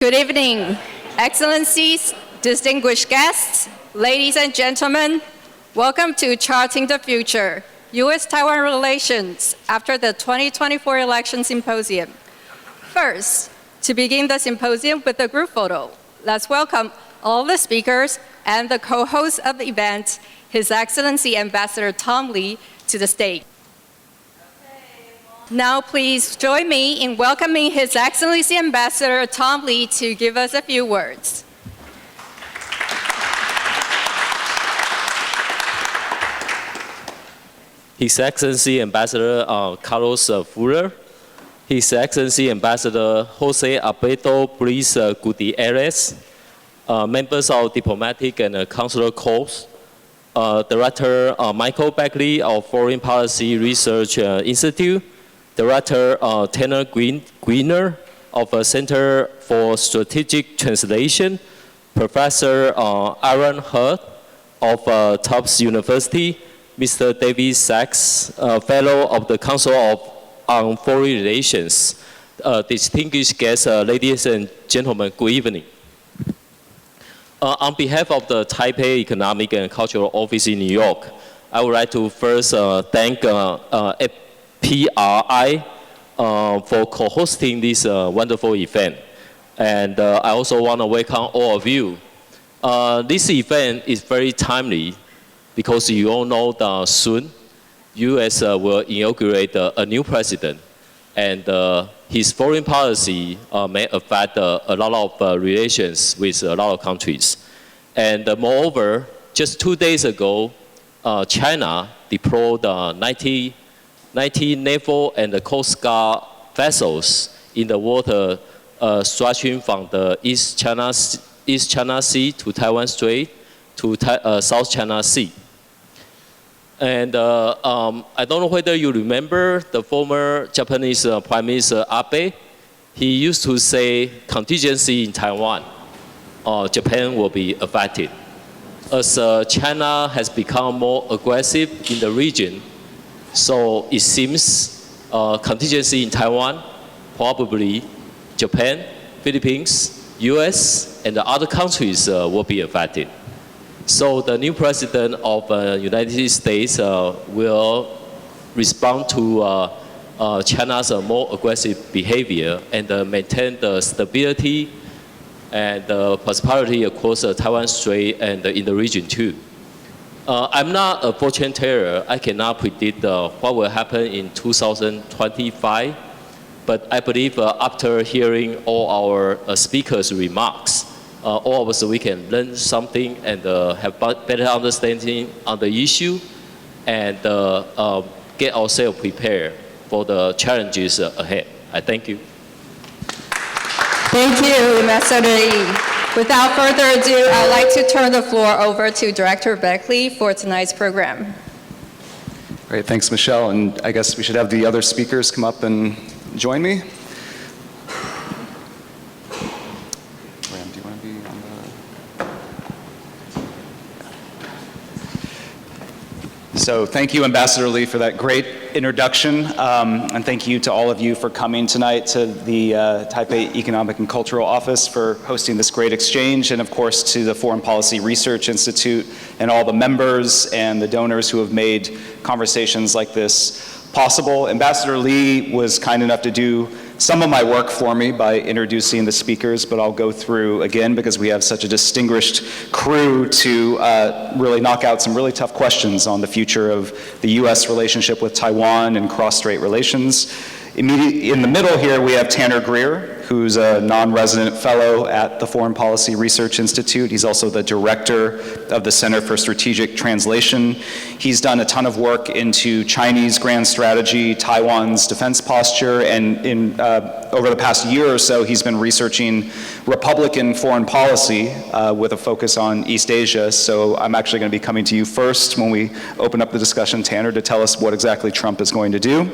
Good evening, Excellencies, distinguished guests, ladies and gentlemen. Welcome to Charting the Future, US-Taiwan Relations after the 2024 Election Symposium. First, to begin the symposium with a group photo, let's welcome all the speakers and the co-host of the event, His Excellency Ambassador Tom Lee, to the stage. Now please join me in welcoming His Excellency Ambassador Tom Lee to give us a few words. His Excellency Ambassador Carlos Fuller, His Excellency Ambassador Jose Alberto Briz Gutierrez, members of diplomatic and consular corps, Director Michael Beckley of Foreign Policy Research Institute, Director Tanner Greener of Center for Strategic Translation, Professor Aaron Hurd of Tufts University, Mr. David Sachs, Fellow of the Council on Foreign Relations, distinguished guests, ladies and gentlemen, good evening. On behalf of the Taipei Economic and Cultural Office in New York, I would like to first thank PRI for co-hosting this wonderful event. And I also want to welcome all of you. This event is very timely because you all know that soon US will inaugurate a new president, and his foreign policy may affect a lot of relations with a lot of countries. And moreover, just 2 days ago, China deployed 90 naval and Coast Guard vessels in the water stretching from the East China Sea to Taiwan Strait to South China Sea. And I don't know whether you remember the former Japanese Prime Minister Abe. He used to say, contingency in Taiwan, Japan will be affected. As China has become more aggressive in the region, so it seems contingency in Taiwan, probably Japan, Philippines, US, and the other countries will be affected. So the new president of the United States will respond to China's more aggressive behavior and maintain the stability and prosperity across the Taiwan Strait and in the region too. I'm not a fortune teller. I cannot predict what will happen in 2025, but I believe after hearing all our speakers' remarks, all of us, we can learn something and have better understanding on the issue and get ourselves prepared for the challenges ahead. I thank you. Thank you, Ambassador Lee. Without further ado, I'd like to turn the floor over to Director Beckley for tonight's program. Great, thanks, Michelle. And I guess we should have the other speakers come up and join me. So thank you, Ambassador Lee, for that great introduction. And thank you to all of you for coming tonight, to the Taipei Economic and Cultural Office for hosting this great exchange, and of course to the Foreign Policy Research Institute and all the members and the donors who have made conversations like this possible. Ambassador Lee was kind enough to do some of my work for me by introducing the speakers, but I'll go through again because we have such a distinguished crew to really knock out some really tough questions on the future of the US relationship with Taiwan and cross-strait relations. Immediately in the middle here, we have Tanner Greer, who's a non-resident fellow at the Foreign Policy Research Institute. He's also the director of the Center for Strategic Translation. He's done a ton of work into Chinese grand strategy, Taiwan's defense posture, and over the past year or so, he's been researching Republican foreign policy with a focus on East Asia. So I'm actually going to be coming to you first when we open up the discussion, Tanner, to tell us what exactly Trump is going to do.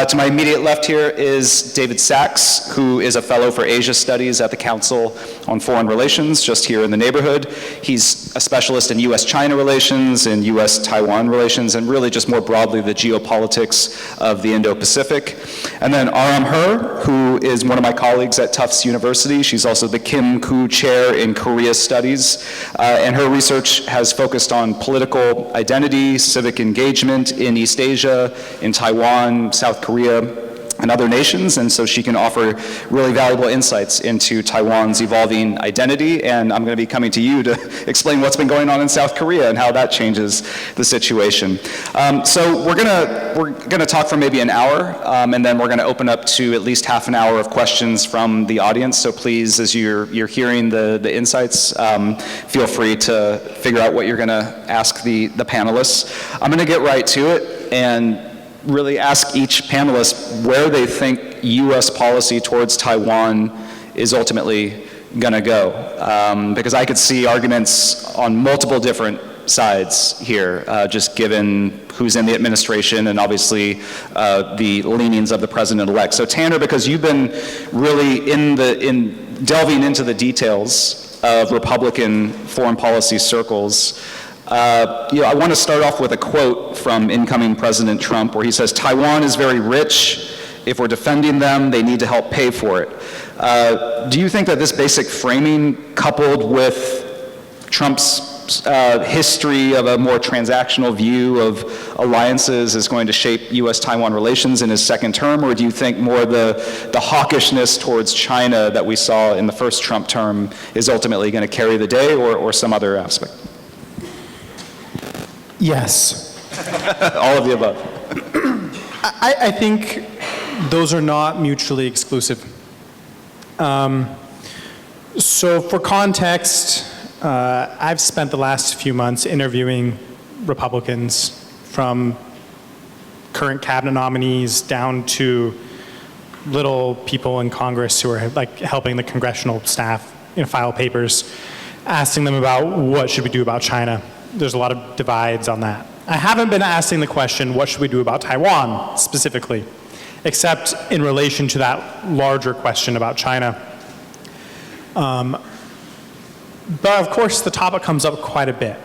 To my immediate left here is David Sachs, who is a fellow for Asia Studies at the Council on Foreign Relations, just here in the neighborhood. He's a specialist in US-China relations, in US-Taiwan relations, and really just more broadly the geopolitics of the Indo-Pacific. And then Aram Her, who is one of my colleagues at Tufts University. She's also the Kim Koo Chair in Korea Studies, and her research has focused on political identity, civic engagement in East Asia, in Taiwan, South Korea, and other nations, and so she can offer really valuable insights into Taiwan's evolving identity, and I'm going to be coming to you to explain what's been going on in South Korea and how that changes the situation. So we're gonna talk for maybe an hour, and then we're going to open up to at least half an hour of questions from the audience. So please, as you're hearing the insights, feel free to figure out what you're going to ask the panelists. I'm going to get right to it and really ask each panelist where they think U.S. policy towards Taiwan is ultimately going to go. Because I could see arguments on multiple different sides here, just given who's in the administration and obviously the leanings of the president-elect. So Tanner, because you've been really delving into the details of Republican foreign policy circles, I want to start off with a quote from incoming President Trump where he says, "Taiwan is very rich. If we're defending them, they need to help pay for it." Do you think that this basic framing, coupled with Trump's history of a more transactional view of alliances, is going to shape U.S.-Taiwan relations in his second term, or do you think more the hawkishness towards China that we saw in the first Trump term is ultimately going to carry the day, or some other aspect? Yes. All of the above. I think those are not mutually exclusive. So for context, I've spent the last few months interviewing Republicans, from current cabinet nominees down to little people in Congress who are like helping the congressional staff file papers, asking them about what should we do about China. There's a lot of divides on that. I haven't been asking the question, what should we do about Taiwan specifically, except in relation to that larger question about China. But of course, the topic comes up quite a bit.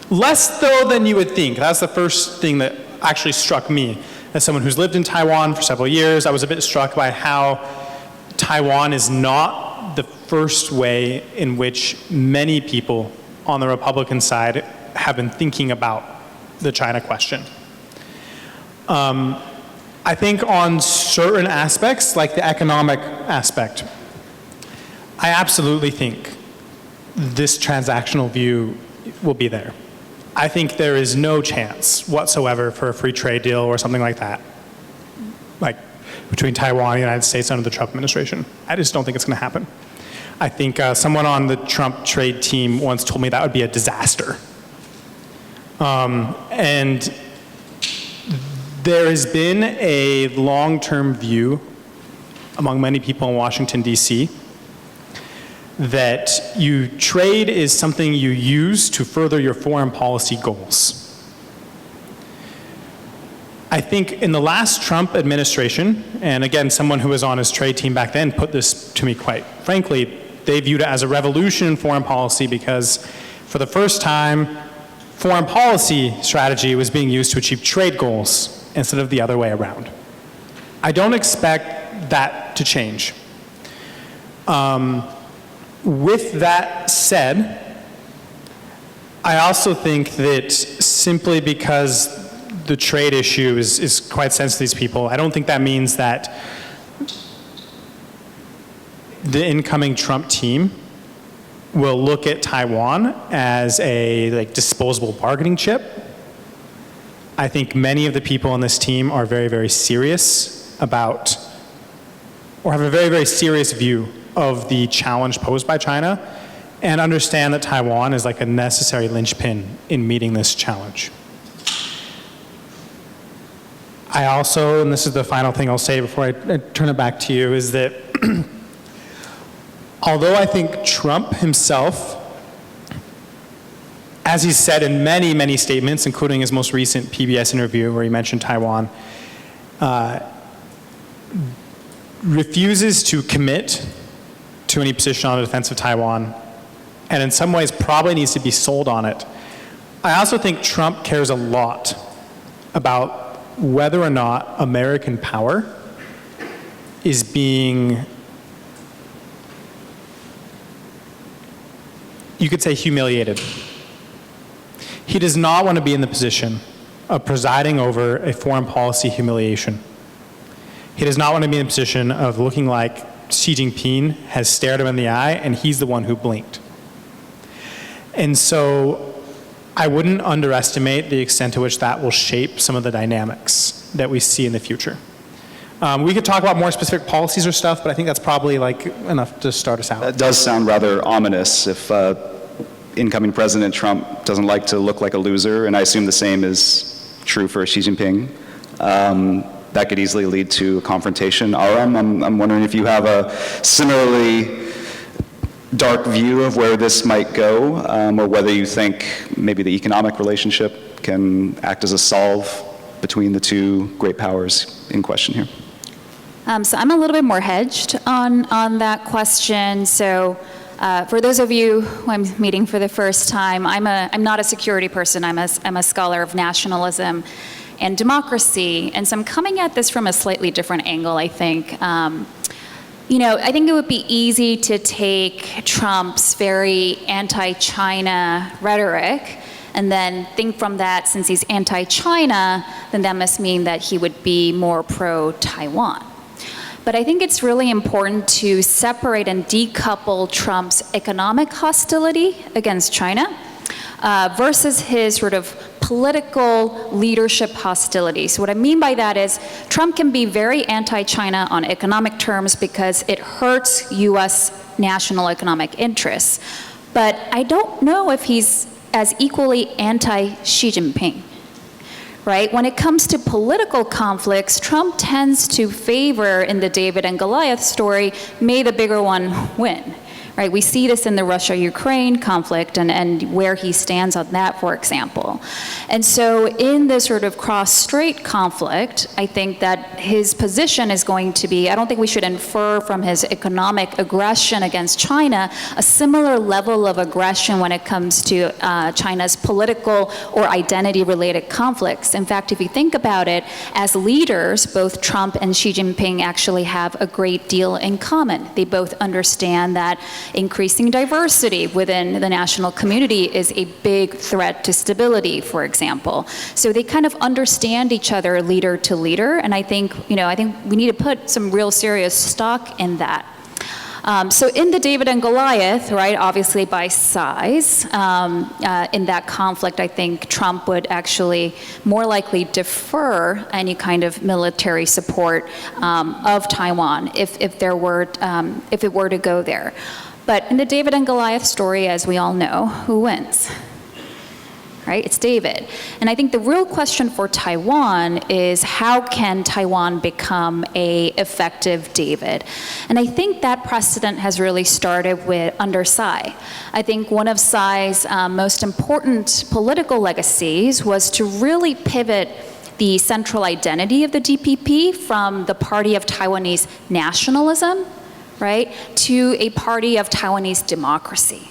Less though than you would think. That's the first thing that actually struck me. As someone who's lived in Taiwan for several years, I was a bit struck by how Taiwan is not the first way in which many people on the Republican side have been thinking about the China question. I think on certain aspects, like the economic aspect, I absolutely think this transactional view will be there. I think there is no chance whatsoever for a free trade deal or something like that, like between Taiwan and the United States under the Trump administration. I just don't think it's going to happen. I think someone on the Trump trade team once told me that would be a disaster. And there has been a long-term view among many people in Washington, D.C., that trade is something you use to further your foreign policy goals. I think in the last Trump administration, and again, someone who was on his trade team back then put this to me quite frankly, they viewed it as a revolution in foreign policy because for the first time, foreign policy strategy was being used to achieve trade goals instead of the other way around. I don't expect that to change. With that said, I also think that simply because the trade issue is quite sensitive to these people, I don't think that means that the incoming Trump team will look at Taiwan as a disposable bargaining chip. I think many of the people on this team are very, very serious about, or have a very, very serious view of the challenge posed by China, and understand that Taiwan is like a necessary linchpin in meeting this challenge. I also, and this is the final thing I'll say before I turn it back to you, is that although I think Trump himself, as he's said in many, many statements, including his most recent PBS interview where he mentioned Taiwan, refuses to commit to any position on the defense of Taiwan, and in some ways probably needs to be sold on it. I also think Trump cares a lot about whether or not American power is being, you could say, humiliated. He does not want to be in the position of presiding over a foreign policy humiliation. He does not want to be in the position of looking like Xi Jinping has stared him in the eye and he's the one who blinked. And so I wouldn't underestimate the extent to which that will shape some of the dynamics that we see in the future. We could talk about more specific policies or stuff, but I think that's probably like enough to start us out. That does sound rather ominous if incoming President Trump doesn't like to look like a loser, and I assume the same is true for Xi Jinping. That could easily lead to a confrontation. Aram, I'm wondering if you have a similarly dark view of where this might go, or whether you think maybe the economic relationship can act as a solve between the two great powers in question here. So I'm a little bit more hedged on that question. So for those of you who I'm meeting for the first time, I'm not a security person. I'm a scholar of nationalism and democracy. And so I'm coming at this from a slightly different angle, I think. I think it would be easy to take Trump's very anti-China rhetoric and then think from that, since he's anti-China, then that must mean that he would be more pro-Taiwan. But I think it's really important to separate and decouple Trump's economic hostility against China versus his sort of political leadership hostility. So what I mean by that is Trump can be very anti-China on economic terms because it hurts US national economic interests. But I don't know if he's as equally anti-Xi Jinping. Right? When it comes to political conflicts, Trump tends to favor, in the David and Goliath story, may the bigger one win. Right? We see this in the Russia-Ukraine conflict and where he stands on that, for example. And so in this sort of cross-strait conflict, I think that his position is going to be, I don't think we should infer from his economic aggression against China a similar level of aggression when it comes to China's political or identity-related conflicts. In fact, if you think about it, as leaders, both Trump and Xi Jinping actually have a great deal in common. They both understand that increasing diversity within the national community is a big threat to stability, for example. So they kind of understand each other leader to leader, and I think we need to put some real serious stock in that. So in the David and Goliath, right, obviously by size, in that conflict, I think Trump would actually more likely defer any kind of military support of Taiwan if it were to go there. But in the David and Goliath story, as we all know, who wins? Right? It's David. And I think the real question for Taiwan is how can Taiwan become an effective David? And I think that precedent has really started under Tsai. I think one of Tsai's most important political legacies was to really pivot the central identity of the DPP from the party of Taiwanese nationalism, right, to a party of Taiwanese democracy.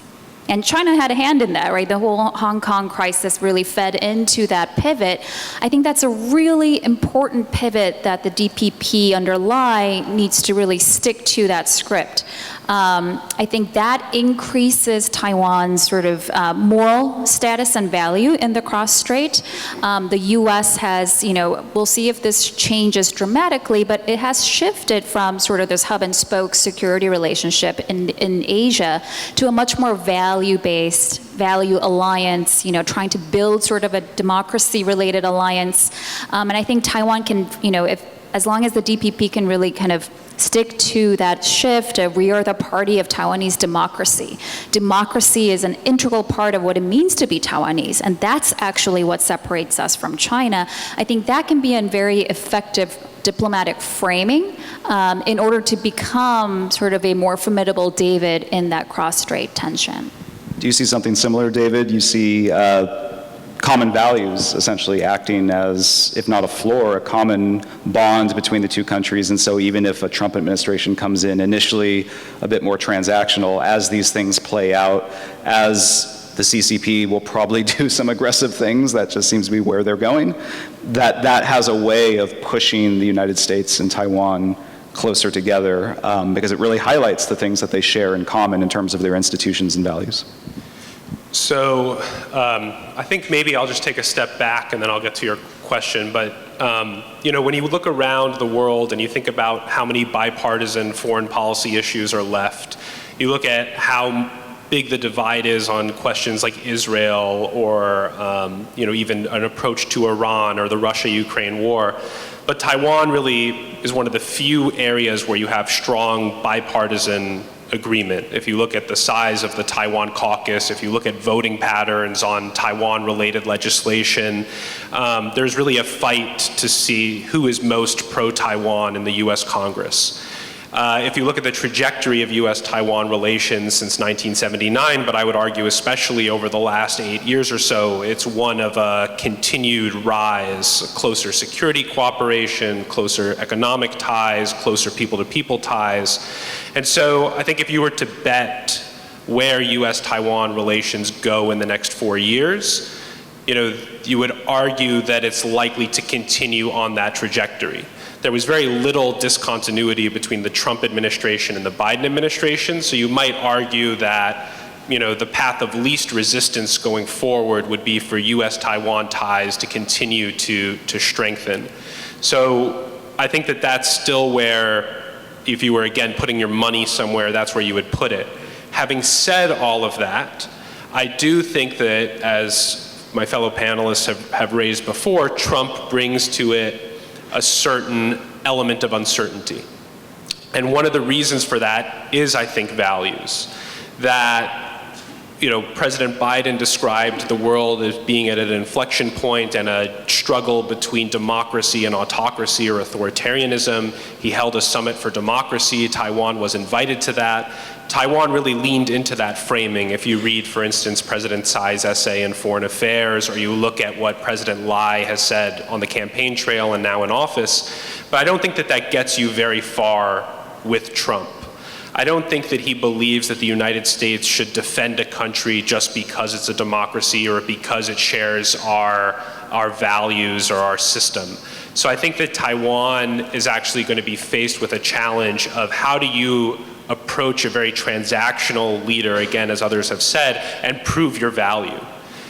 And China had a hand in that, right? The whole Hong Kong crisis really fed into that pivot. I think that's a really important pivot that the DPP underlie needs to really stick to that script. I think that increases Taiwan's sort of moral status and value in the cross-strait. The U.S. has, we'll see if this changes dramatically, but it has shifted from sort of this hub and spoke security relationship in Asia to a much more value-based, value alliance, trying to build sort of a democracy-related alliance. And I think Taiwan can, as long as the DPP can really kind of stick to that shift, we are the party of Taiwanese democracy. Democracy is an integral part of what it means to be Taiwanese, and that's actually what separates us from China. I think that can be a very effective diplomatic framing in order to become sort of a more formidable David in that cross-strait tension. Do you see something similar, David? You see common values essentially acting as, if not a floor, a common bond between the two countries. And so even if a Trump administration comes in initially a bit more transactional, as these things play out, as the CCP will probably do some aggressive things, that just seems to be where they're going, that has a way of pushing the United States and Taiwan closer together, because it really highlights the things that they share in common in terms of their institutions and values. So I think maybe I'll just take a step back and then I'll get to your question. But you know, when you look around the world and you think about how many bipartisan foreign policy issues are left, you look at how big the divide is on questions like Israel or you know, even an approach to Iran or the Russia-Ukraine war. But Taiwan really is one of the few areas where you have strong bipartisan agreement. If you look at the size of the Taiwan caucus, if you look at voting patterns on Taiwan-related legislation, there's really a fight to see who is most pro-Taiwan in the US Congress. If you look at the trajectory of US-Taiwan relations since 1979, but I would argue especially over the last 8 years or so, it's one of a continued rise, closer security cooperation, closer economic ties, closer people-to-people ties. And so I think if you were to bet where US-Taiwan relations go in the next 4 years, you know, you would argue that it's likely to continue on that trajectory. There was very little discontinuity between the Trump administration and the Biden administration, so you might argue that, you know, the path of least resistance going forward would be for US-Taiwan ties to continue to strengthen. So I think that that's still where, if you were again putting your money somewhere, that's where you would put it. Having said all of that, I do think that, as my fellow panelists have raised before, Trump brings to it a certain element of uncertainty. And one of the reasons for that is, I think, values. That, you know, President Biden described the world as being at an inflection point and a struggle between democracy and autocracy or authoritarianism. He held a summit for democracy. Taiwan was invited to that. Taiwan really leaned into that framing. If you read, for instance, President Tsai's essay in Foreign Affairs, or you look at what President Lai has said on the campaign trail and now in office, but I don't think that that gets you very far with Trump. I don't think that he believes that the United States should defend a country just because it's a democracy or because it shares our values or our system. So I think that Taiwan is actually going to be faced with a challenge of how do you approach a very transactional leader, again, as others have said, and prove your value.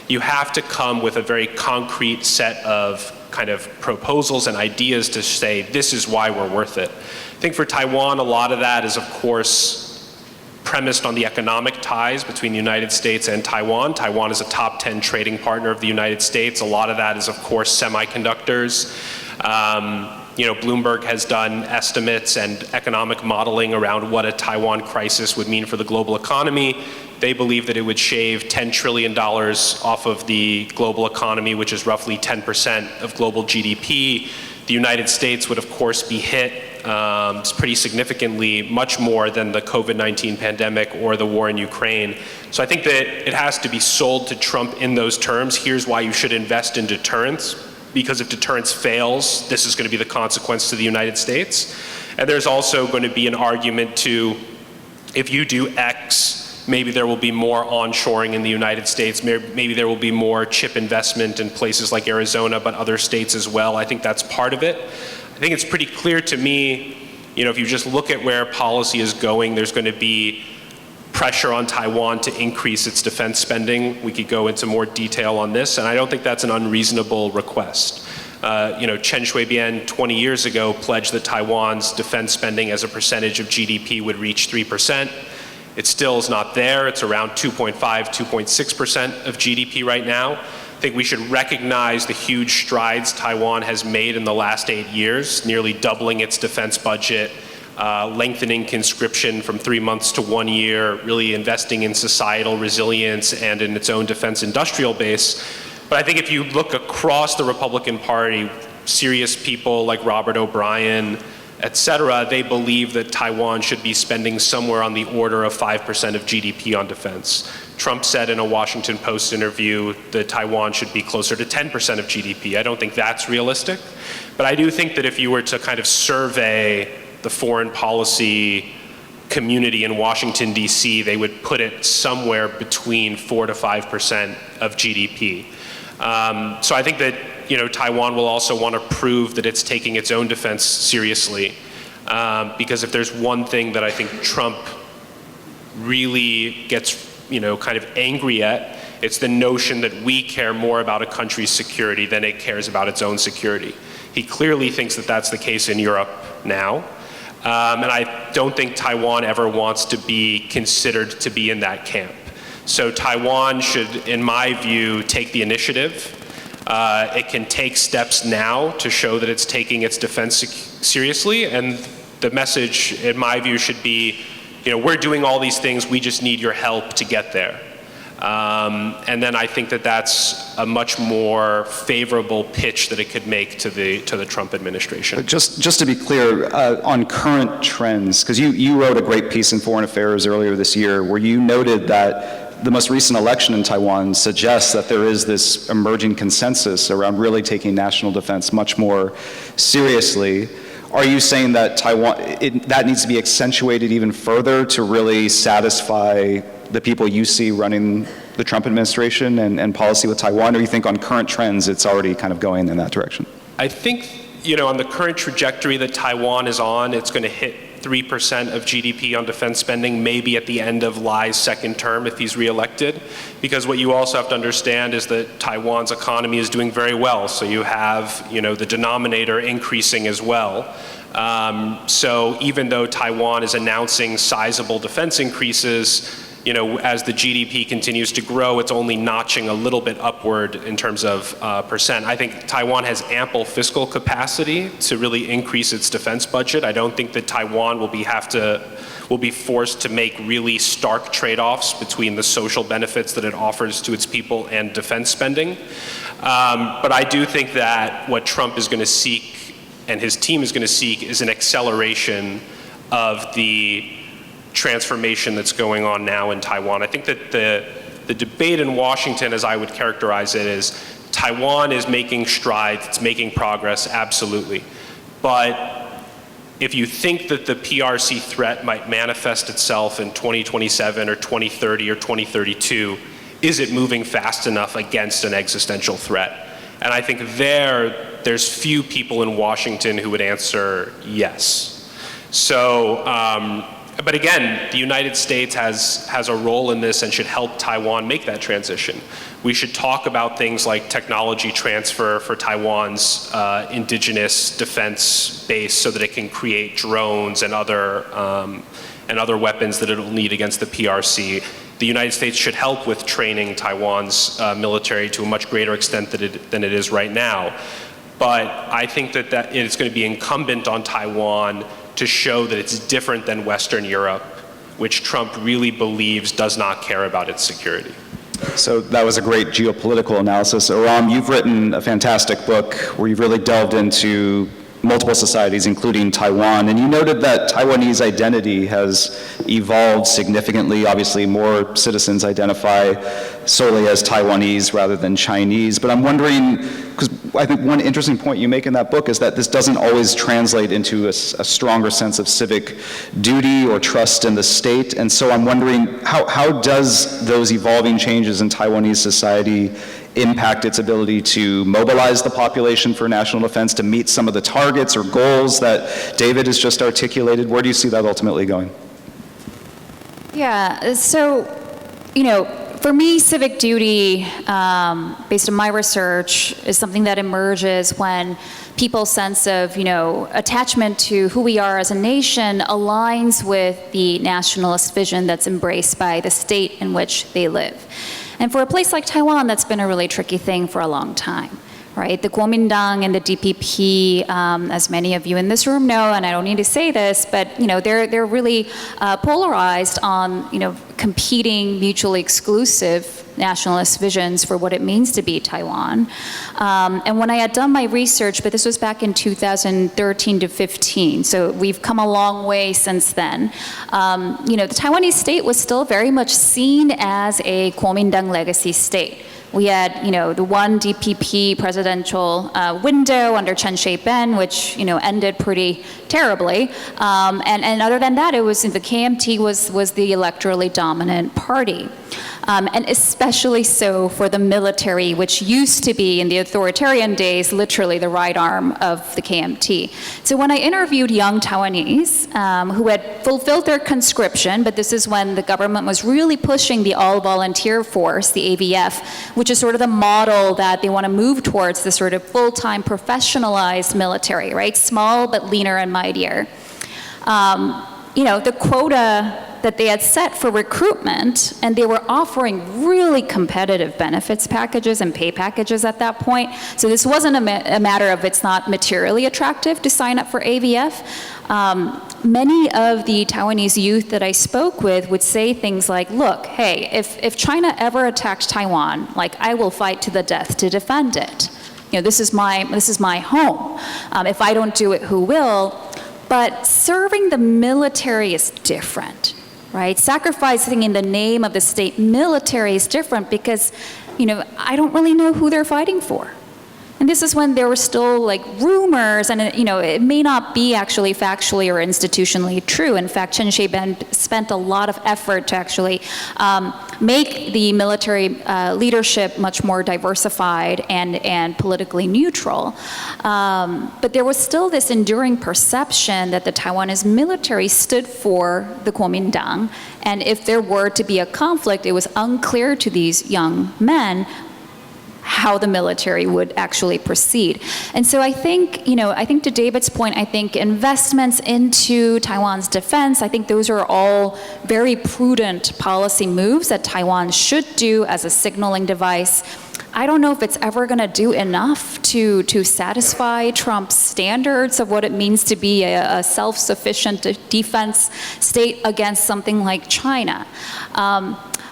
You have to come with a very concrete set of kind of proposals and ideas to say, this is why we're worth it. I think for Taiwan, a lot of that is, of course, premised on the economic ties between the United States and Taiwan. Taiwan is a top 10 trading partner of the United States. A lot of that is, of course, semiconductors. You know, Bloomberg has done estimates and economic modeling around what a Taiwan crisis would mean for the global economy. They believe that it would shave $10 trillion off of the global economy, which is roughly 10% of global GDP. The United States would, of course, be hit pretty significantly, much more than the COVID-19 pandemic or the war in Ukraine. So I think that it has to be sold to Trump in those terms. Here's why you should invest in deterrence, because if deterrence fails, this is going to be the consequence to the United States. And there's also going to be an argument to, if you do X, maybe there will be more onshoring in the United States, maybe there will be more chip investment in places like Arizona, but other states as well. I think that's part of it. I think it's pretty clear to me, you know, if you just look at where policy is going, there's going to be pressure on Taiwan to increase its defense spending. We could go into more detail on this, and I don't think that's an unreasonable request. You know, Chen Shui-bian 20 years ago pledged that Taiwan's defense spending as a percentage of GDP would reach 3%. It still is not there. It's around 2.5, 2.6% of GDP right now. I think we should recognize the huge strides Taiwan has made in the last 8 years, nearly doubling its defense budget, lengthening conscription from 3 months to 1 year, really investing in societal resilience and in its own defense industrial base. But I think if you look across the Republican Party, serious people like Robert O'Brien et cetera, they believe that Taiwan should be spending somewhere on the order of 5% of GDP on defense. Trump said in a Washington Post interview that Taiwan should be closer to 10% of GDP. I don't think that's realistic, but I do think that if you were to kind of survey the foreign policy community in Washington, D.C., they would put it somewhere between 4 to 5% of GDP. So I think that Taiwan will also want to prove that it's taking its own defense seriously, because if there's one thing that I think Trump really gets kind of angry at, it's the notion that we care more about a country's security than it cares about its own security. He clearly thinks that that's the case in Europe now. And I don't think Taiwan ever wants to be considered to be in that camp. So Taiwan should, in my view, take the initiative. It can take steps now to show that it's taking its defense seriously, and the message, in my view, should be, we're doing all these things, we just need your help to get there. And then I think that that's a much more favorable pitch that it could make to the Trump administration. But just to be clear, on current trends, because you wrote a great piece in Foreign Affairs earlier this year where you noted that the most recent election in Taiwan suggests that there is this emerging consensus around really taking national defense much more seriously. Are you saying that that needs to be accentuated even further to really satisfy the people you see running the Trump administration and policy with Taiwan, or you think on current trends it's already kind of going in that direction? I think, on the current trajectory that Taiwan is on, it's going to hit 3% of GDP on defense spending, maybe at the end of Lai's second term if he's reelected. Because what you also have to understand is that Taiwan's economy is doing very well. So you have, the denominator increasing as well. So even though Taiwan is announcing sizable defense increases, as the GDP continues to grow, it's only notching a little bit upward in terms of percent. I think Taiwan has ample fiscal capacity to really increase its defense budget. I don't think that Taiwan will be forced to make really stark trade-offs between the social benefits that it offers to its people and defense spending. But I do think that what Trump is going to seek and his team is going to seek is an acceleration of the transformation that's going on now in Taiwan. I think that the debate in Washington, as I would characterize it, is Taiwan is making strides, it's making progress, absolutely. But if you think that the PRC threat might manifest itself in 2027 or 2030 or 2032, is it moving fast enough against an existential threat? And I think there's few people in Washington who would answer yes. So, but again, the United States has a role in this and should help Taiwan make that transition. We should talk about things like technology transfer for Taiwan's indigenous defense base so that it can create drones and other weapons that it'll need against the PRC. The United States should help with training Taiwan's military to a much greater extent than it is right now. But I think that it's going to be incumbent on Taiwan to show that it's different than Western Europe, which Trump really believes does not care about its security. So that was a great geopolitical analysis. Aram, you've written a fantastic book where you've really delved into multiple societies, including Taiwan, and you noted that Taiwanese identity has evolved significantly. Obviously, more citizens identify solely as Taiwanese rather than Chinese, but I'm wondering, because I think one interesting point you make in that book is that this doesn't always translate into a stronger sense of civic duty or trust in the state, and so I'm wondering, how does those evolving changes in Taiwanese society impact its ability to mobilize the population for national defense, to meet some of the targets or goals that David has just articulated? Where do you see that ultimately going? Yeah, so, for me, civic duty, based on my research, is something that emerges when people's sense of, attachment to who we are as a nation aligns with the nationalist vision that's embraced by the state in which they live. And for a place like Taiwan, that's been a really tricky thing for a long time, right? The Kuomintang and the DPP, as many of you in this room know, and I don't need to say this, but they're really polarized on competing, mutually exclusive nationalist visions for what it means to be Taiwan. And when I had done my research, but this was back in 2013 to 15, so we've come a long way since then. The Taiwanese state was still very much seen as a Kuomintang legacy state. We had, the one DPP presidential window under Chen Shui-bian, which, ended pretty terribly. And other than that, it was the KMT was the electorally dominant party. And especially so for the military, which used to be in the authoritarian days, literally the right arm of the KMT. So when I interviewed young Taiwanese who had fulfilled their conscription, but this is when the government was really pushing the all-volunteer force, the AVF, which is sort of the model that they want to move towards, the sort of full-time professionalized military, right? Small but leaner and mightier. The quota that they had set for recruitment, and they were offering really competitive benefits packages and pay packages at that point. So this wasn't a matter of it's not materially attractive to sign up for AVF. Many of the Taiwanese youth that I spoke with would say things like, look, hey, if China ever attacked Taiwan, I will fight to the death to defend it. This is my home. If I don't do it, who will? But serving the military is different, right? Sacrificing in the name of the state military is different because, I don't really know who they're fighting for. And this is when there were still rumors, and it may not be actually factually or institutionally true. In fact, Chen Shui-bian spent a lot of effort to actually make the military leadership much more diversified and politically neutral. But there was still this enduring perception that the Taiwanese military stood for the Kuomintang, and if there were to be a conflict, it was unclear to these young men how the military would actually proceed. And so I think, to David's point, I think investments into Taiwan's defense, I think those are all very prudent policy moves that Taiwan should do as a signaling device. I don't know if it's ever going to do enough to satisfy Trump's standards of what it means to be a self-sufficient defense state against something like China.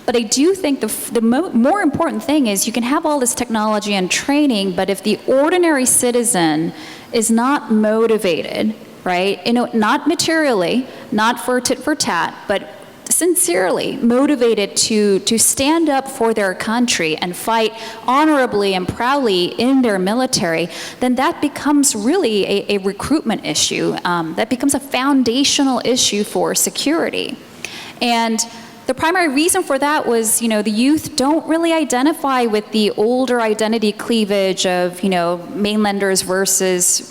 But I do think the more important thing is you can have all this technology and training, but if the ordinary citizen is not motivated, right, not materially, not for tit for tat, but sincerely motivated to stand up for their country and fight honorably and proudly in their military, then that becomes really a recruitment issue. That becomes a foundational issue for security. And the primary reason for that was, the youth don't really identify with the older identity cleavage of, mainlanders versus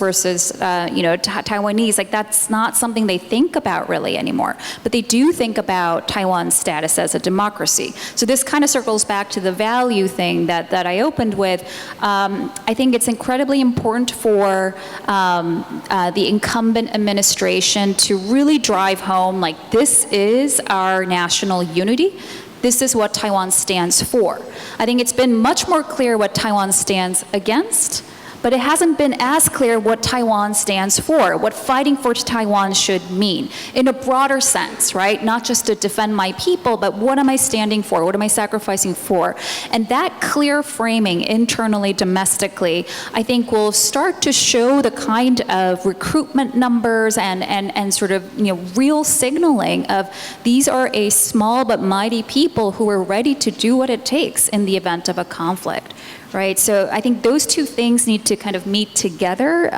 Taiwanese. That's not something they think about really anymore. But they do think about Taiwan's status as a democracy. So this kind of circles back to the value thing that I opened with. I think it's incredibly important for the incumbent administration to really drive home, this is our national unity. This is what Taiwan stands for. I think it's been much more clear what Taiwan stands against, but it hasn't been as clear what Taiwan stands for, what fighting for Taiwan should mean in a broader sense, right? Not just to defend my people, but what am I standing for? What am I sacrificing for? And that clear framing internally, domestically, I think will start to show the kind of recruitment numbers and sort of, real signaling of these are a small but mighty people who are ready to do what it takes in the event of a conflict. Right, so I think those two things need to kind of meet together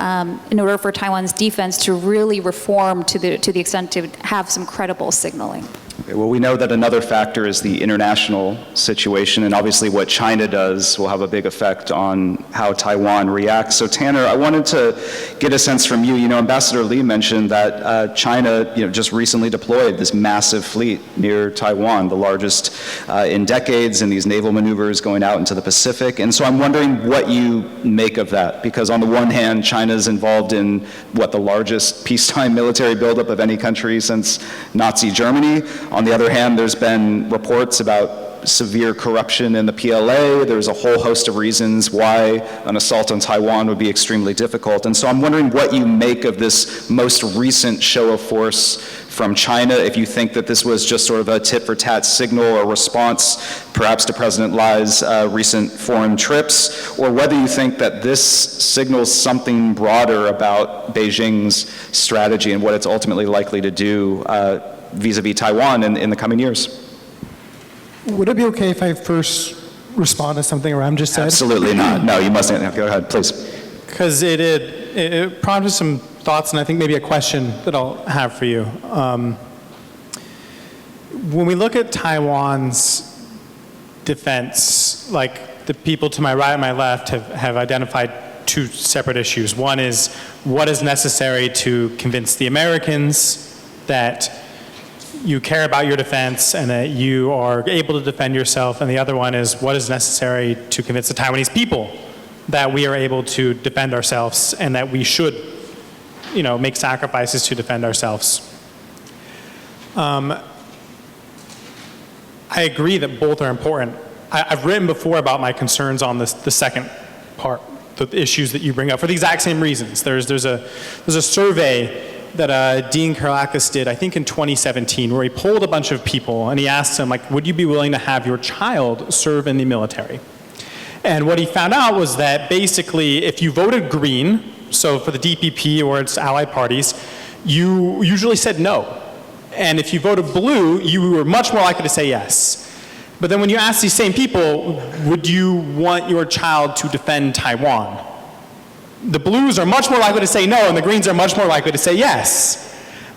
in order for Taiwan's defense to really reform to the extent to have some credible signaling. Okay, well, we know that another factor is the international situation, and obviously what China does will have a big effect on how Taiwan reacts. So Tanner, I wanted to get a sense from you. Ambassador Lee mentioned that China, just recently deployed this massive fleet near Taiwan, the largest in decades, in these naval maneuvers going out into the Pacific. And so I'm wondering what you make of that, because on the one hand, China's involved in the largest peacetime military buildup of any country since Nazi Germany. On the other hand, there's been reports about severe corruption in the PLA. There's a whole host of reasons why an assault on Taiwan would be extremely difficult. And so I'm wondering what you make of this most recent show of force from China, if you think that this was just sort of a tit-for-tat signal or response, perhaps to President Lai's recent foreign trips, or whether you think that this signals something broader about Beijing's strategy and what it's ultimately likely to do vis-a-vis Taiwan in the coming years. Would it be okay if I first respond to something Aram just said? Absolutely not. No, you mustn't. Go ahead, please. Because it prompted some thoughts and I think maybe a question that I'll have for you. When we look at Taiwan's defense, like the people to my right and my left have identified two separate issues. One is what is necessary to convince the Americans that you care about your defense and that you are able to defend yourself, and the other one is what is necessary to convince the Taiwanese people that we are able to defend ourselves and that we should, make sacrifices to defend ourselves. I agree that both are important. I've written before about my concerns on the second part, the issues that you bring up, for the exact same reasons. There's a survey that Dean Karlakis did, I think in 2017, where he polled a bunch of people and he asked them, would you be willing to have your child serve in the military? And what he found out was that basically if you voted green, so for the DPP or its allied parties, you usually said no. And if you voted blue, you were much more likely to say yes. But then when you ask these same people, would you want your child to defend Taiwan? The blues are much more likely to say no, and the greens are much more likely to say yes.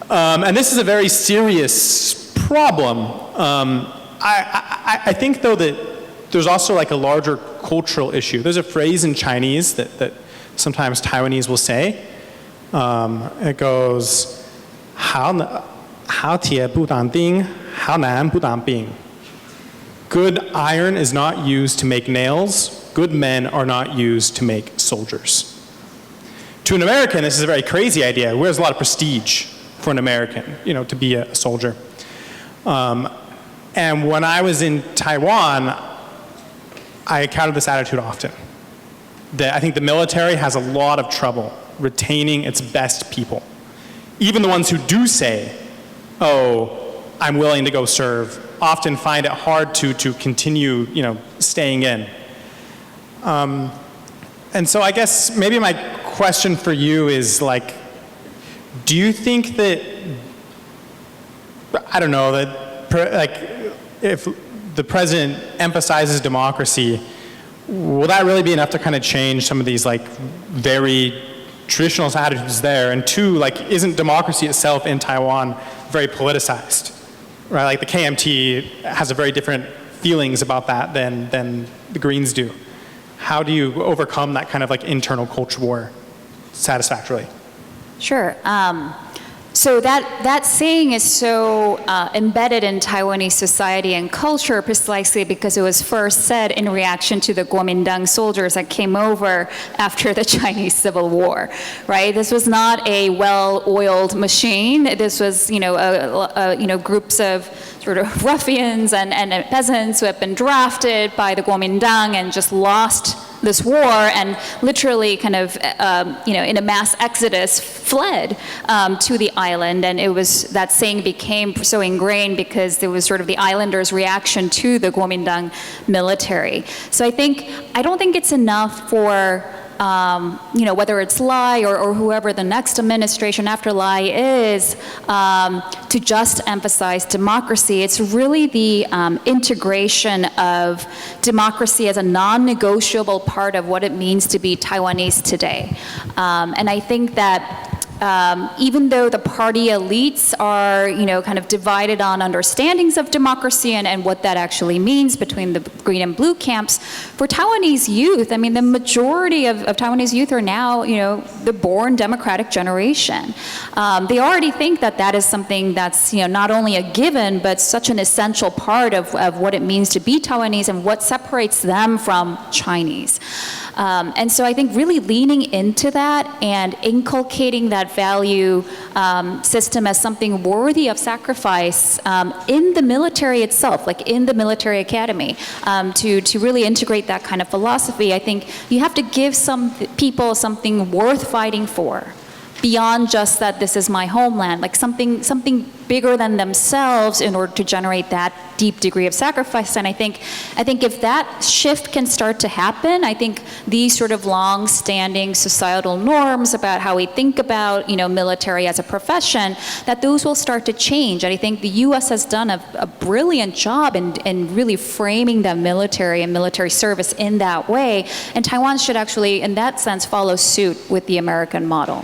And this is a very serious problem. I think, though, that there's also a larger cultural issue. There's a phrase in Chinese that sometimes Taiwanese will say. It goes, 好铁不当钉, 好男不当兵. Good iron is not used to make nails. Good men are not used to make soldiers. To an American, this is a very crazy idea. It wears a lot of prestige for an American, to be a soldier. And when I was in Taiwan, I encountered this attitude often. That I think the military has a lot of trouble retaining its best people. Even the ones who do say, oh, I'm willing to go serve, often find it hard to continue, staying in. And so I guess maybe my question for you is do you think that, I don't know, that if the president emphasizes democracy, will that really be enough to kind of change some of these very traditional attitudes there? And two, isn't democracy itself in Taiwan very politicized? Right? The KMT has a very different feelings about that than the Greens do. How do you overcome that kind of internal culture war satisfactorily? Sure. So that saying is so embedded in Taiwanese society and culture precisely because it was first said in reaction to the Kuomintang soldiers that came over after the Chinese Civil War, right? This was not a well-oiled machine. This was, groups of sort of ruffians and peasants who had been drafted by the Kuomintang and just lost this war and literally kind of, in a mass exodus fled to the island. And it was, that saying became so ingrained because there was sort of the islanders' reaction to the Kuomintang military. So I don't think it's enough for whether it's Lai or whoever the next administration after Lai is, to just emphasize democracy. It's really the integration of democracy as a non-negotiable part of what it means to be Taiwanese today. And I think that even though the party elites are, kind of divided on understandings of democracy and what that actually means between the green and blue camps, for Taiwanese youth, the majority of Taiwanese youth are now, the born democratic generation. They already think that is something that's, not only a given, but such an essential part of what it means to be Taiwanese and what separates them from Chinese. And so I think really leaning into that and inculcating that value system as something worthy of sacrifice in the military itself, in the military academy, to really integrate that kind of philosophy. I think you have to give some people something worth fighting for, beyond just that this is my homeland, something bigger than themselves in order to generate that deep degree of sacrifice. And I think if that shift can start to happen, I think these sort of long-standing societal norms about how we think about, military as a profession, that those will start to change. And I think the U.S. has done a brilliant job in really framing the military and military service in that way. And Taiwan should actually, in that sense, follow suit with the American model.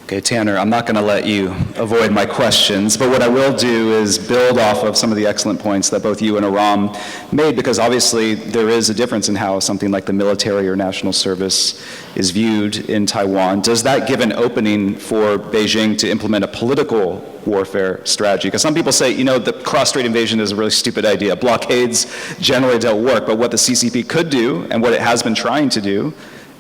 Okay, Tanner, I'm not going to let you avoid my questions, but what I will do is build off of some of the excellent points that both you and Aram made, because obviously there is a difference in how something like the military or national service is viewed in Taiwan. Does that give an opening for Beijing to implement a political warfare strategy? Because some people say, the cross-strait invasion is a really stupid idea. Blockades generally don't work, but what the CCP could do, and what it has been trying to do,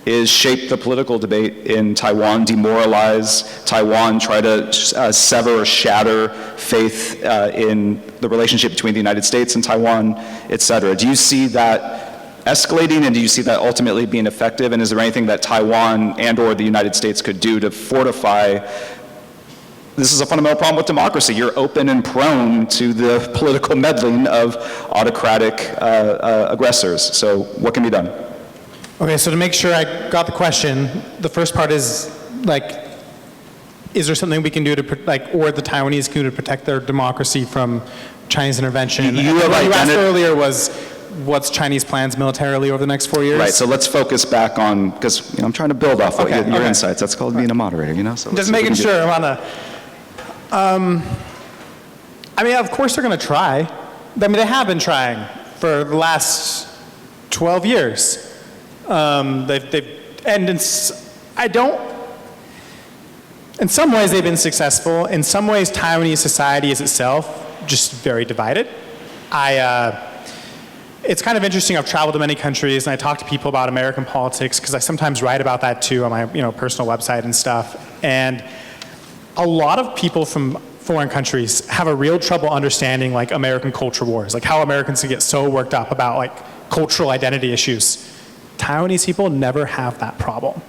is shape the political debate in Taiwan, demoralize Taiwan, try to sever or shatter faith in the relationship between the United States and Taiwan, et cetera. Do you see that escalating, and do you see that ultimately being effective? And is there anything that Taiwan and or the United States could do to fortify? This is a fundamental problem with democracy. You're open and prone to the political meddling of autocratic aggressors. So what can be done? Okay, so to make sure I got the question, the first part is, is there something we can do to, or the Taiwanese can do to protect their democracy from Chinese intervention? You asked earlier was, what's Chinese plans militarily over the next 4 years? Right, so let's focus back on, because I'm trying to build off your insights. That's called being a moderator, So just making sure I'm on of course they're going to try. They have been trying for the last 12 years. In some ways they've been successful. In some ways, Taiwanese society is itself just very divided. It's kind of interesting. I've traveled to many countries and I talk to people about American politics because I sometimes write about that too on my personal website and stuff. And a lot of people from foreign countries have a real trouble understanding American culture wars, how Americans can get so worked up about cultural identity issues. Taiwanese people never have that problem.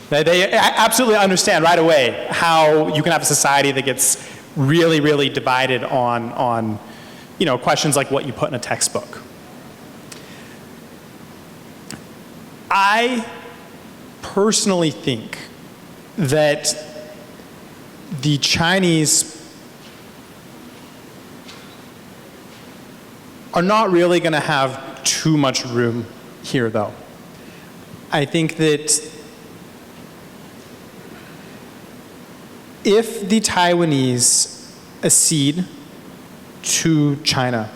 They absolutely understand right away how you can have a society that gets really, really divided on questions like what you put in a textbook. I personally think that the Chinese are not really going to have too much room here, though. I think that if the Taiwanese accede to China,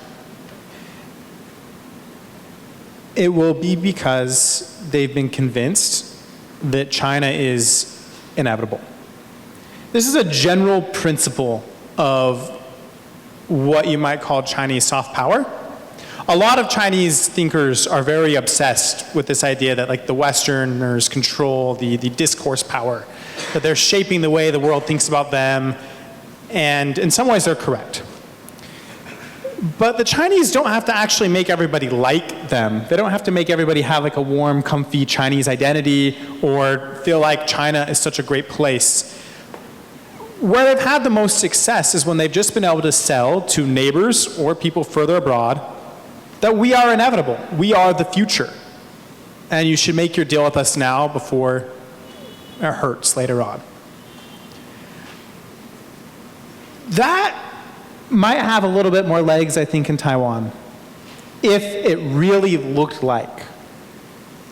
it will be because they've been convinced that China is inevitable. This is a general principle of what you might call Chinese soft power. A lot of Chinese thinkers are very obsessed with this idea that the Westerners control the discourse power, that they're shaping the way the world thinks about them, and in some ways they're correct. But the Chinese don't have to actually make everybody like them. They don't have to make everybody have a warm, comfy Chinese identity or feel like China is such a great place. Where they've had the most success is when they've just been able to sell to neighbors or people further abroad that we are inevitable. We are the future. And you should make your deal with us now before it hurts later on. That might have a little bit more legs, I think, in Taiwan, if it really looked like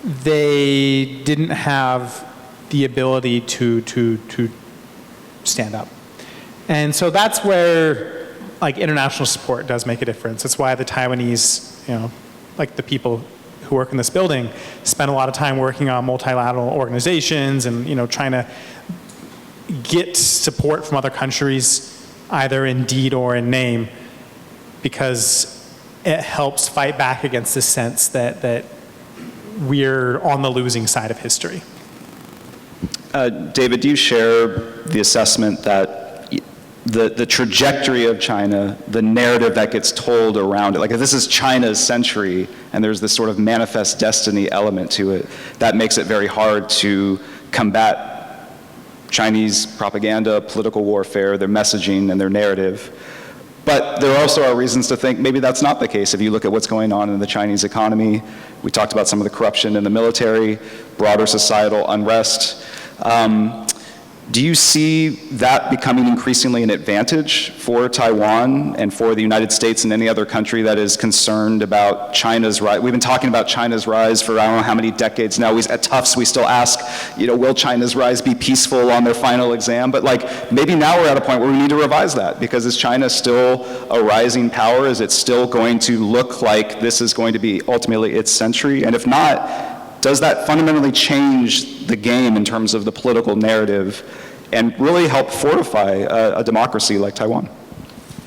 they didn't have the ability to stand up. And so that's where international support does make a difference. That's why the Taiwanese, the people who work in this building spend a lot of time working on multilateral organizations and trying to get support from other countries, either in deed or in name, because it helps fight back against this sense that we're on the losing side of history. David, do you share the assessment that the trajectory of China, the narrative that gets told around it, if this is China's century and there's this sort of manifest destiny element to it, that makes it very hard to combat Chinese propaganda, political warfare, their messaging, and their narrative. But there also are reasons to think maybe that's not the case. If you look at what's going on in the Chinese economy, we talked about some of the corruption in the military, broader societal unrest. Do you see that becoming increasingly an advantage for Taiwan and for the United States and any other country that is concerned about China's rise? We've been talking about China's rise for I don't know how many decades now. At Tufts, we still ask, will China's rise be peaceful on their final exam? But maybe now we're at a point where we need to revise that, because is China still a rising power? Is it still going to look like this is going to be ultimately its century? And if not, does that fundamentally change the game in terms of the political narrative and really help fortify a democracy like Taiwan?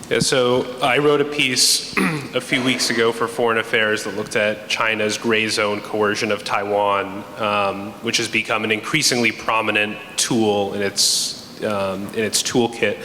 Yeah, so I wrote a piece a few weeks ago for Foreign Affairs that looked at China's gray zone coercion of Taiwan, which has become an increasingly prominent tool in its toolkit,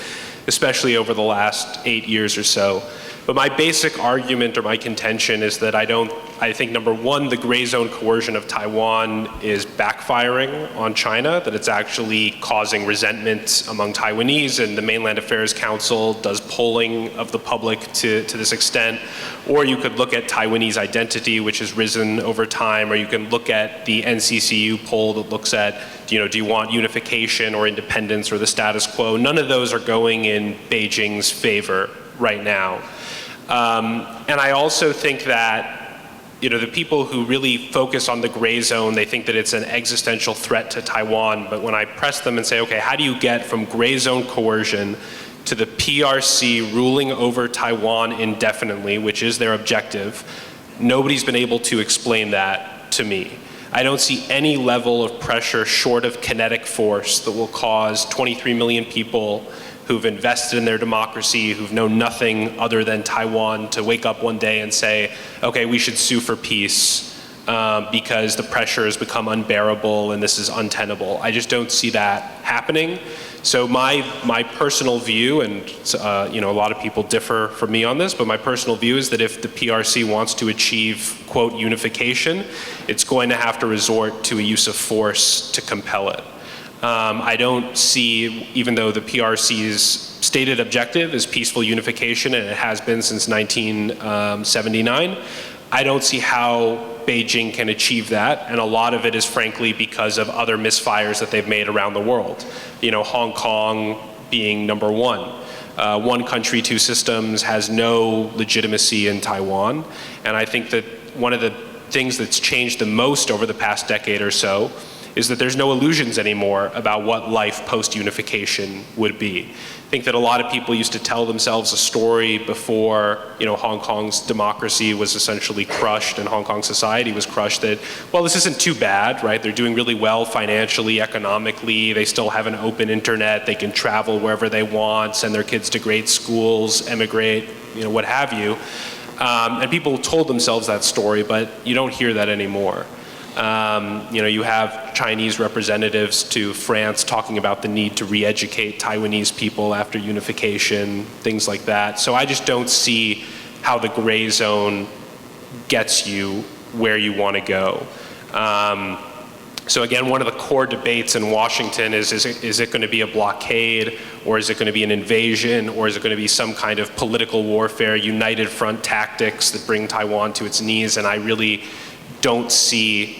especially over the last 8 years or so. But my basic argument or my contention is that I think number one, the gray zone coercion of Taiwan is backfiring on China, that it's actually causing resentment among Taiwanese, and the Mainland Affairs Council does polling of the public to this extent. Or you could look at Taiwanese identity, which has risen over time, or you can look at the NCCU poll that looks at, do you want unification or independence or the status quo? None of those are going in Beijing's favor right now. And I also think that the people who really focus on the gray zone, they think that it's an existential threat to Taiwan. But when I press them and say, okay, how do you get from gray zone coercion to the PRC ruling over Taiwan indefinitely, which is their objective, nobody's been able to explain that to me. I don't see any level of pressure short of kinetic force that will cause 23 million people who've invested in their democracy, who've known nothing other than Taiwan, to wake up one day and say, okay, we should sue for peace because the pressure has become unbearable and this is untenable. I just don't see that happening. So my personal view, and a lot of people differ from me on this, but my personal view is that if the PRC wants to achieve, quote, unification, it's going to have to resort to a use of force to compel it. I don't see, even though the PRC's stated objective is peaceful unification, and it has been since 1979, I don't see how Beijing can achieve that, and a lot of it is frankly because of other misfires that they've made around the world. Hong Kong being number one. One country, two systems has no legitimacy in Taiwan, and I think that one of the things that's changed the most over the past decade or so is that there's no illusions anymore about what life post-unification would be. I think that a lot of people used to tell themselves a story before, Hong Kong's democracy was essentially crushed and Hong Kong society was crushed, that, well, this isn't too bad, right? They're doing really well financially, economically, they still have an open internet, they can travel wherever they want, send their kids to great schools, emigrate, what have you. And people told themselves that story, but you don't hear that anymore. You have Chinese representatives to France talking about the need to re-educate Taiwanese people after unification, things like that. So I just don't see how the gray zone gets you where you want to go. So again, one of the core debates in Washington is it going to be a blockade, or is it going to be an invasion, or is it going to be some kind of political warfare, united front tactics that bring Taiwan to its knees? And I really don't see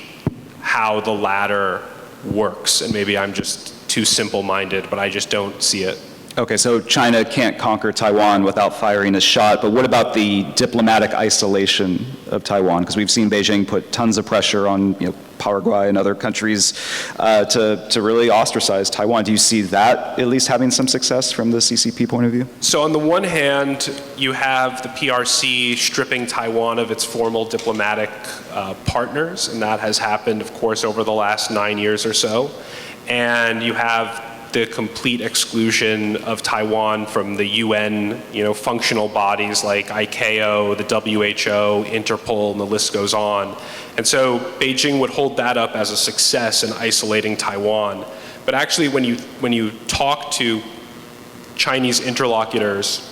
how the latter works. And maybe I'm just too simple-minded, but I just don't see it. Okay, so China can't conquer Taiwan without firing a shot, but what about the diplomatic isolation of Taiwan? Because we've seen Beijing put tons of pressure on Paraguay and other countries to really ostracize Taiwan. Do you see that at least having some success from the CCP point of view? So on the one hand, you have the PRC stripping Taiwan of its formal diplomatic partners, and that has happened, of course, over the last 9 years or so. And you have the complete exclusion of Taiwan from the UN, functional bodies like ICAO, the WHO, Interpol, and the list goes on. And so Beijing would hold that up as a success in isolating Taiwan. But actually, when you talk to Chinese interlocutors,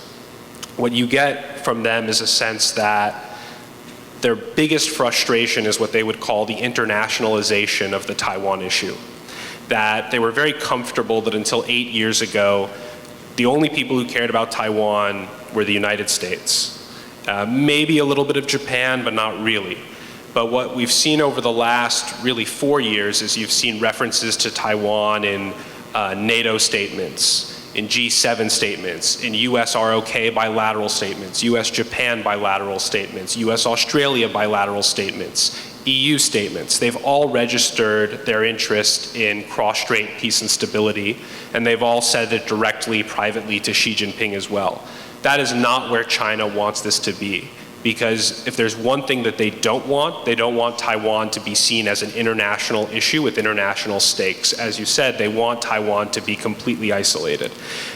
what you get from them is a sense that their biggest frustration is what they would call the internationalization of the Taiwan issue. that they were very comfortable that until 8 years ago, the only people who cared about Taiwan were the United States. Maybe a little bit of Japan, but not really. But what we've seen over the last really 4 years is you've seen references to Taiwan in NATO statements, in G7 statements, in US-ROK bilateral statements, US-Japan bilateral statements, US-Australia bilateral statements, EU statements. They've all registered their interest in cross-strait peace and stability, and they've all said it directly, privately to Xi Jinping as well. That is not where China wants this to be. Because if there's one thing that they don't want Taiwan to be seen as an international issue with international stakes. As you said, they want Taiwan to be completely isolated.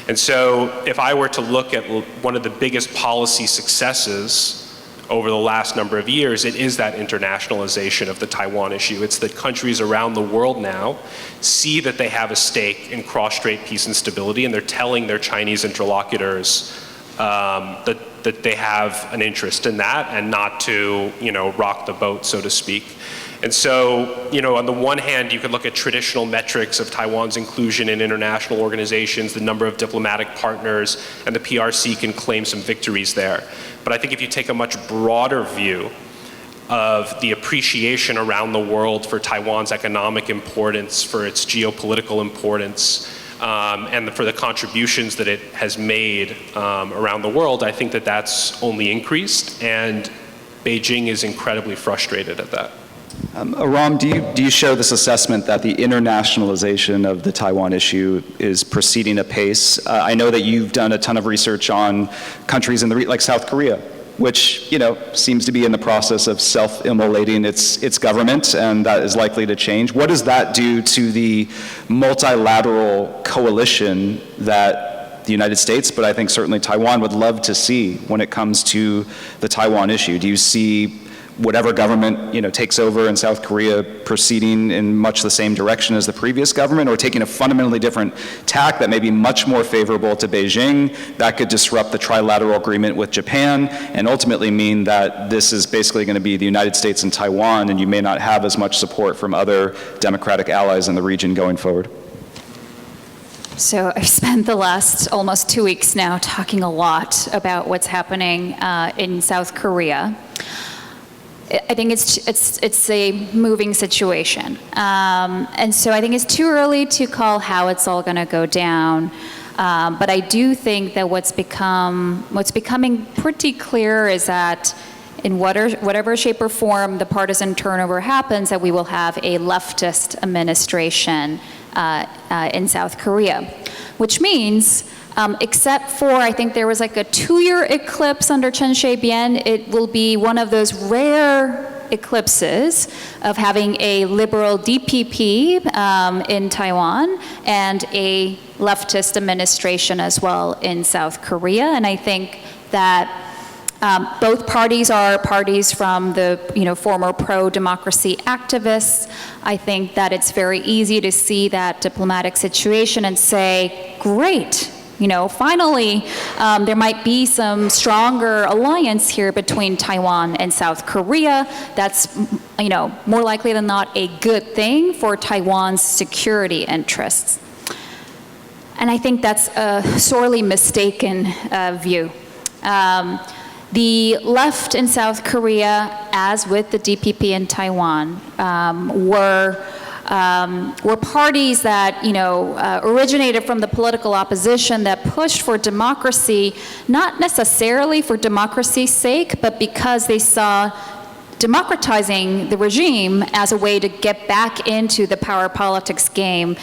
And so if I were to look at one of the biggest policy successes over the last number of years, it is that internationalization of the Taiwan issue. It's that countries around the world now see that they have a stake in cross-strait peace and stability, and they're telling their Chinese interlocutors that they have an interest in that and not to, rock the boat, so to speak. And so, on the one hand, you could look at traditional metrics of Taiwan's inclusion in international organizations, the number of diplomatic partners, and the PRC can claim some victories there. But I think if you take a much broader view of the appreciation around the world for Taiwan's economic importance, for its geopolitical importance, and for the contributions that it has made around the world, I think that that's only increased, and Beijing is incredibly frustrated at that. Aram, do you share this assessment that the internationalization of the Taiwan issue is proceeding apace? I know that you've done a ton of research on countries in the like South Korea, which seems to be in the process of self-immolating its government, and that is likely to change. What does that do to the multilateral coalition that the United States, but I think certainly Taiwan, would love to see when it comes to the Taiwan issue? Do you see whatever government takes over in South Korea proceeding in much the same direction as the previous government, or taking a fundamentally different tack that may be much more favorable to Beijing, that could disrupt the trilateral agreement with Japan and ultimately mean that this is basically going to be the United States and Taiwan, and you may not have as much support from other democratic allies in the region going forward? So I've spent the last almost 2 weeks now talking a lot about what's happening in South Korea. I think it's a moving situation, and so I think it's too early to call how it's all going to go down. But I do think that what's becoming pretty clear is that in whatever shape or form the partisan turnover happens, that we will have a leftist administration in South Korea, which means, except for, I think there was like a 2-year eclipse under Chen Shui-bian, it will be one of those rare eclipses of having a liberal DPP in Taiwan and a leftist administration as well in South Korea. And I think that both parties are parties from the former pro-democracy activists. I think that it's very easy to see that diplomatic situation and say, great, finally there might be some stronger alliance here between Taiwan and South Korea. That's more likely than not a good thing for Taiwan's security interests. And I think that's a sorely mistaken view. The left in South Korea, as with the DPP in Taiwan, were parties that originated from the political opposition that pushed for democracy, not necessarily for democracy's sake, but because they saw democratizing the regime as a way to get back into the power politics game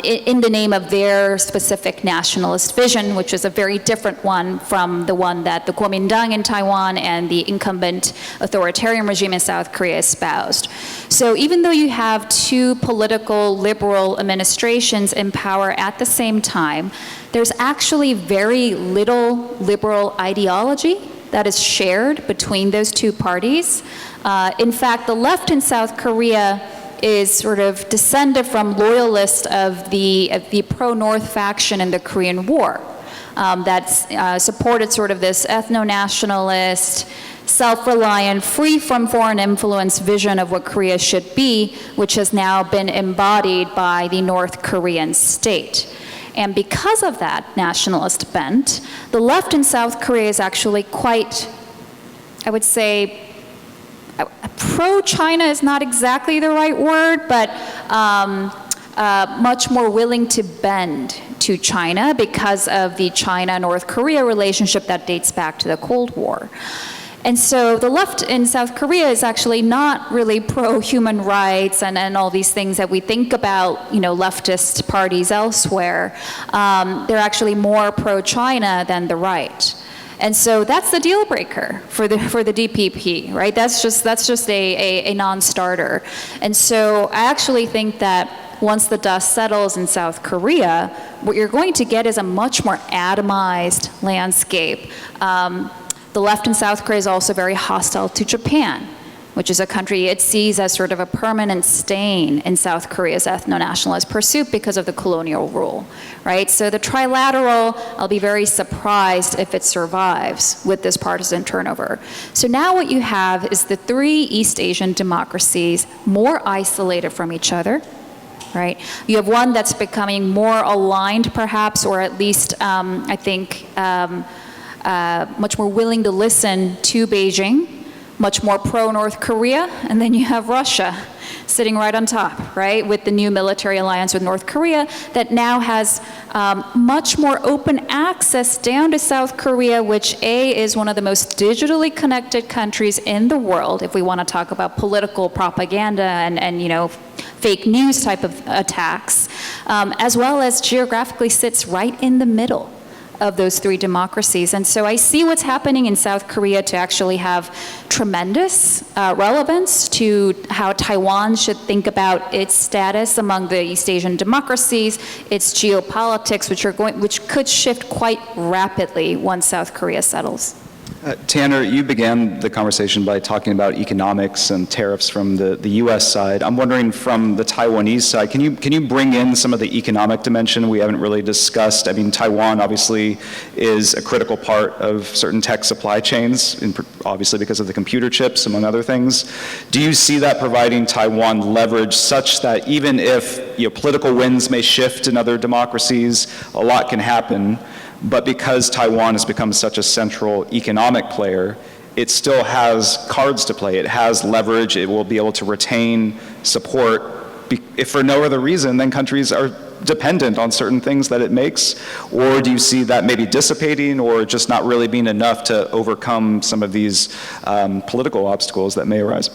in the name of their specific nationalist vision, which is a very different one from the one that the Kuomintang in Taiwan and the incumbent authoritarian regime in South Korea espoused. So even though you have two political liberal administrations in power at the same time, there's actually very little liberal ideology that is shared between those two parties. In fact, the left in South Korea is sort of descended from loyalists of the pro-North faction in the Korean War that supported sort of this ethno-nationalist, self-reliant, free from foreign influence vision of what Korea should be, which has now been embodied by the North Korean state. And because of that nationalist bent, the left in South Korea is actually quite, I would say, pro-China is not exactly the right word, but much more willing to bend to China because of the China-North Korea relationship that dates back to the Cold War. And so the left in South Korea is actually not really pro-human rights and all these things that we think about, leftist parties elsewhere. They're actually more pro-China than the right. And so that's the deal breaker for the DPP, right? That's just a non-starter. And so I actually think that once the dust settles in South Korea, what you're going to get is a much more atomized landscape. The left in South Korea is also very hostile to Japan, which is a country it sees as sort of a permanent stain in South Korea's ethno-nationalist pursuit because of the colonial rule, right? So the trilateral, I'll be very surprised if it survives with this partisan turnover. So now what you have is the three East Asian democracies more isolated from each other, right? You have one that's becoming more aligned perhaps, or at least I think much more willing to listen to Beijing, much more pro-North Korea, and then you have Russia sitting right on top, right, with the new military alliance with North Korea that now has much more open access down to South Korea, which is one of the most digitally connected countries in the world, if we want to talk about political propaganda and fake news type of attacks, as well as geographically sits right in the middle of those three democracies. And so I see what's happening in South Korea to actually have tremendous relevance to how Taiwan should think about its status among the East Asian democracies, its geopolitics, which could shift quite rapidly once South Korea settles. Tanner, you began the conversation by talking about economics and tariffs from the U.S. side. I'm wondering from the Taiwanese side, can you bring in some of the economic dimension we haven't really discussed? I mean, Taiwan obviously is a critical part of certain tech supply chains, obviously because of the computer chips, among other things. Do you see that providing Taiwan leverage such that even if political winds may shift in other democracies, a lot can happen, but because Taiwan has become such a central economic player, it still has cards to play. It has leverage. It will be able to retain support. If for no other reason, then countries are dependent on certain things that it makes. Or do you see that maybe dissipating or just not really being enough to overcome some of these political obstacles that may arise?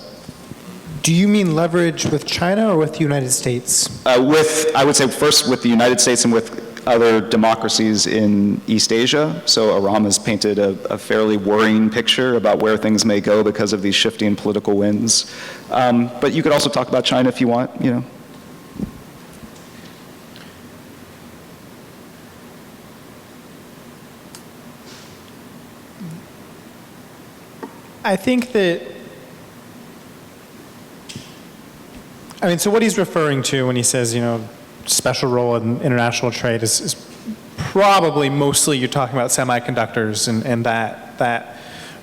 Do you mean leverage with China or with the United States? I would say first with the United States and with other democracies in East Asia. So Aram has painted a fairly worrying picture about where things may go because of these shifting political winds. But you could also talk about China if you want, I think that, so what he's referring to when he says, special role in international trade is probably mostly you're talking about semiconductors and that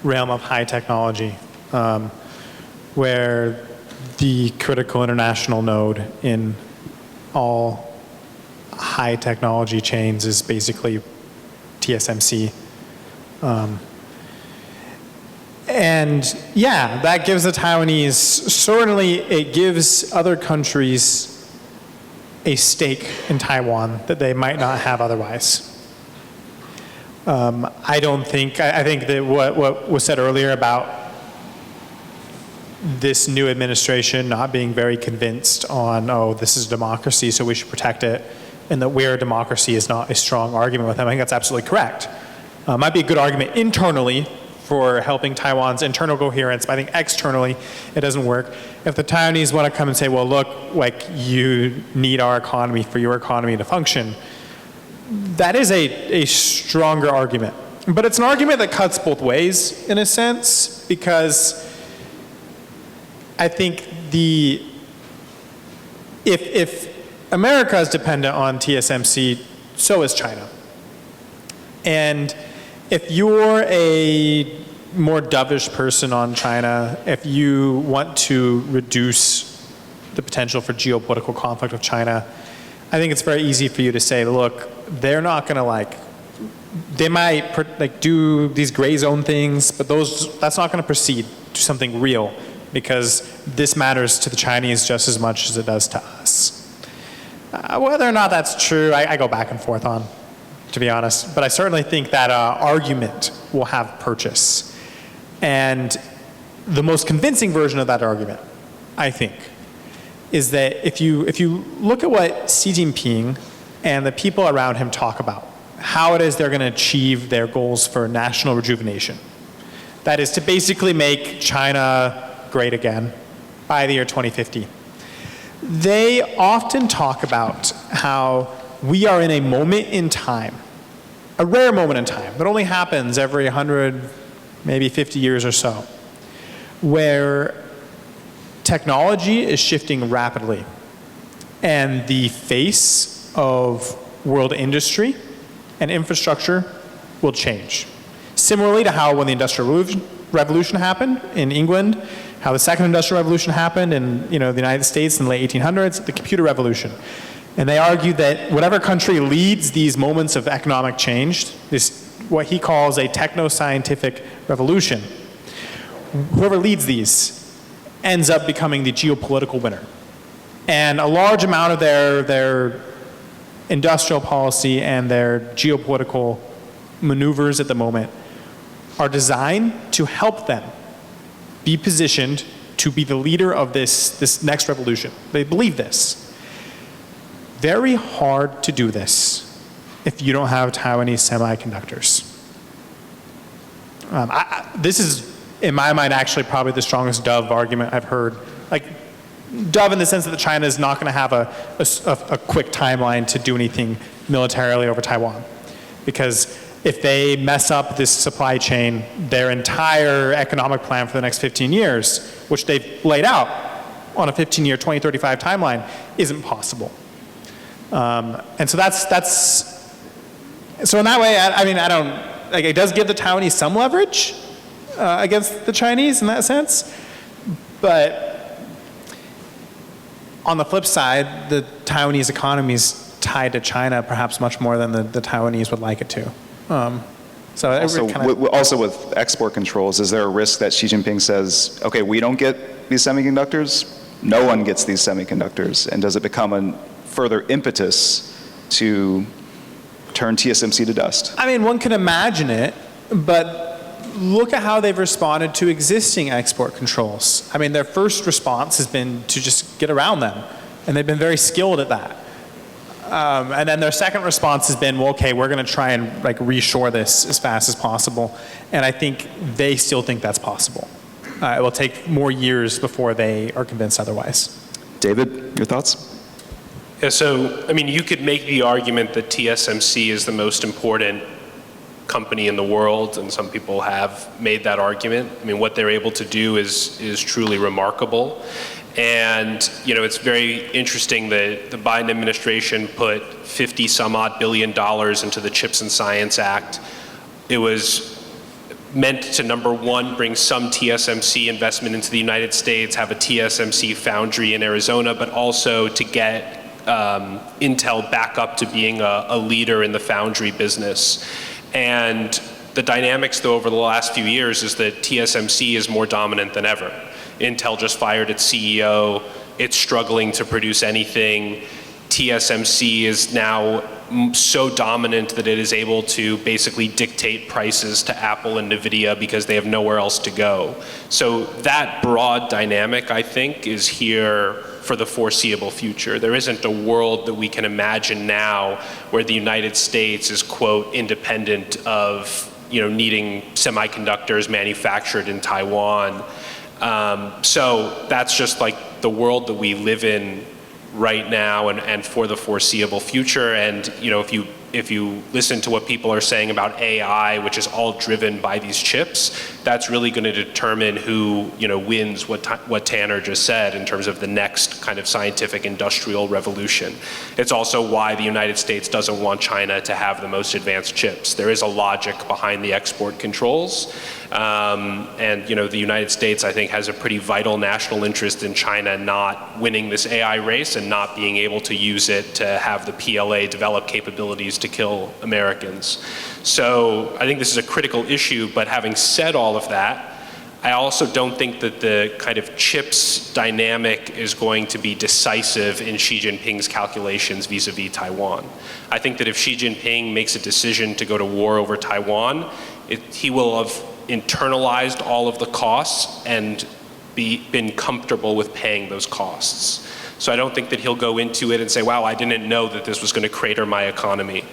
realm of high technology, where the critical international node in all high technology chains is basically TSMC. And yeah, that gives the Taiwanese, certainly it gives other countries a stake in Taiwan that they might not have otherwise. I think that what was said earlier about this new administration not being very convinced on, this is democracy, so we should protect it, and that we're a democracy is not a strong argument with them. I think that's absolutely correct. Might be a good argument internally for helping Taiwan's internal coherence, but I think externally it doesn't work. If the Taiwanese want to come and say, well, look, you need our economy for your economy to function, that is a stronger argument. But it's an argument that cuts both ways, in a sense, because I think if America is dependent on TSMC, so is China. And if you're a more dovish person on China, if you want to reduce the potential for geopolitical conflict with China, I think it's very easy for you to say, look, they're not going to they might do these gray zone things, but that's not going to proceed to something real, because this matters to the Chinese just as much as it does to us. Whether or not that's true, I go back and forth on, to be honest. But I certainly think that argument will have purchase. And the most convincing version of that argument, I think, is that if you look at what Xi Jinping and the people around him talk about, how it is they're going to achieve their goals for national rejuvenation, that is to basically make China great again by the year 2050. They often talk about how we are in a moment in time, a rare moment in time that only happens every 100, maybe 50 years or so, where technology is shifting rapidly and the face of world industry and infrastructure will change. Similarly to how when the Industrial Revolution happened in England, how the Second Industrial Revolution happened in the United States in the late 1800s, the computer revolution. And they argue that whatever country leads these moments of economic change, this what he calls a techno-scientific revolution, whoever leads these ends up becoming the geopolitical winner. And a large amount of their industrial policy and their geopolitical maneuvers at the moment are designed to help them be positioned to be the leader of this next revolution. They believe this. Very hard to do this if you don't have Taiwanese semiconductors. This is, in my mind, actually probably the strongest dove argument I've heard. Like, dove in the sense that China is not going to have a quick timeline to do anything militarily over Taiwan. Because if they mess up this supply chain, their entire economic plan for the next 15 years, which they've laid out on a 15-year, 2035 timeline, isn't possible. And so so in that way, I don't, it does give the Taiwanese some leverage against the Chinese in that sense, but on the flip side, the Taiwanese economy is tied to China perhaps much more than the Taiwanese would like it to. Also with export controls, is there a risk that Xi Jinping says, okay, we don't get these semiconductors, no one gets these semiconductors, and does it become a further impetus to turn TSMC to dust? I mean, one can imagine it, but look at how they've responded to existing export controls. I mean, their first response has been to just get around them, and they've been very skilled at that. And then their second response has been, well, okay, we're going to try and reshore this as fast as possible. And I think they still think that's possible. It will take more years before they are convinced otherwise. David, your thoughts? Yeah, so, I mean, you could make the argument that TSMC is the most important company in the world, and some people have made that argument. I mean, what they're able to do is truly remarkable. And, it's very interesting that the Biden administration put $50 some odd billion into the Chips and Science Act. It was meant to, number one, bring some TSMC investment into the United States, have a TSMC foundry in Arizona, but also to get Intel back up to being a leader in the foundry business. And the dynamics, though, over the last few years is that TSMC is more dominant than ever. Intel just fired its CEO. It's struggling to produce anything. TSMC is now so dominant that it is able to basically dictate prices to Apple and NVIDIA because they have nowhere else to go. So that broad dynamic, I think, is here for the foreseeable future. There isn't a world that we can imagine now where the United States is, quote, independent of, needing semiconductors manufactured in Taiwan. So that's just like the world that we live in right now and for the foreseeable future. And, if you if you listen to what people are saying about AI, which is all driven by these chips, that's really going to determine who, wins what Tanner just said in terms of the next kind of scientific industrial revolution. It's also why the United States doesn't want China to have the most advanced chips. There is a logic behind the export controls. And the United States, I think, has a pretty vital national interest in China not winning this AI race and not being able to use it to have the PLA develop capabilities to kill Americans. So I think this is a critical issue, but having said all of that, I also don't think that the kind of chips dynamic is going to be decisive in Xi Jinping's calculations vis-a-vis Taiwan. I think that if Xi Jinping makes a decision to go to war over Taiwan, he will have internalized all of the costs and been comfortable with paying those costs. So I don't think that he'll go into it and say, wow, I didn't know that this was going to crater my economy.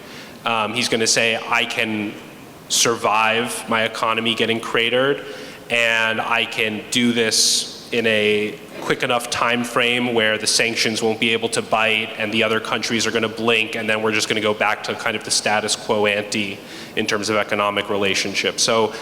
He's going to say, I can survive my economy getting cratered, and I can do this in a quick enough time frame where the sanctions won't be able to bite and the other countries are going to blink, and then we're just going to go back to kind of the status quo ante in terms of economic relationships. So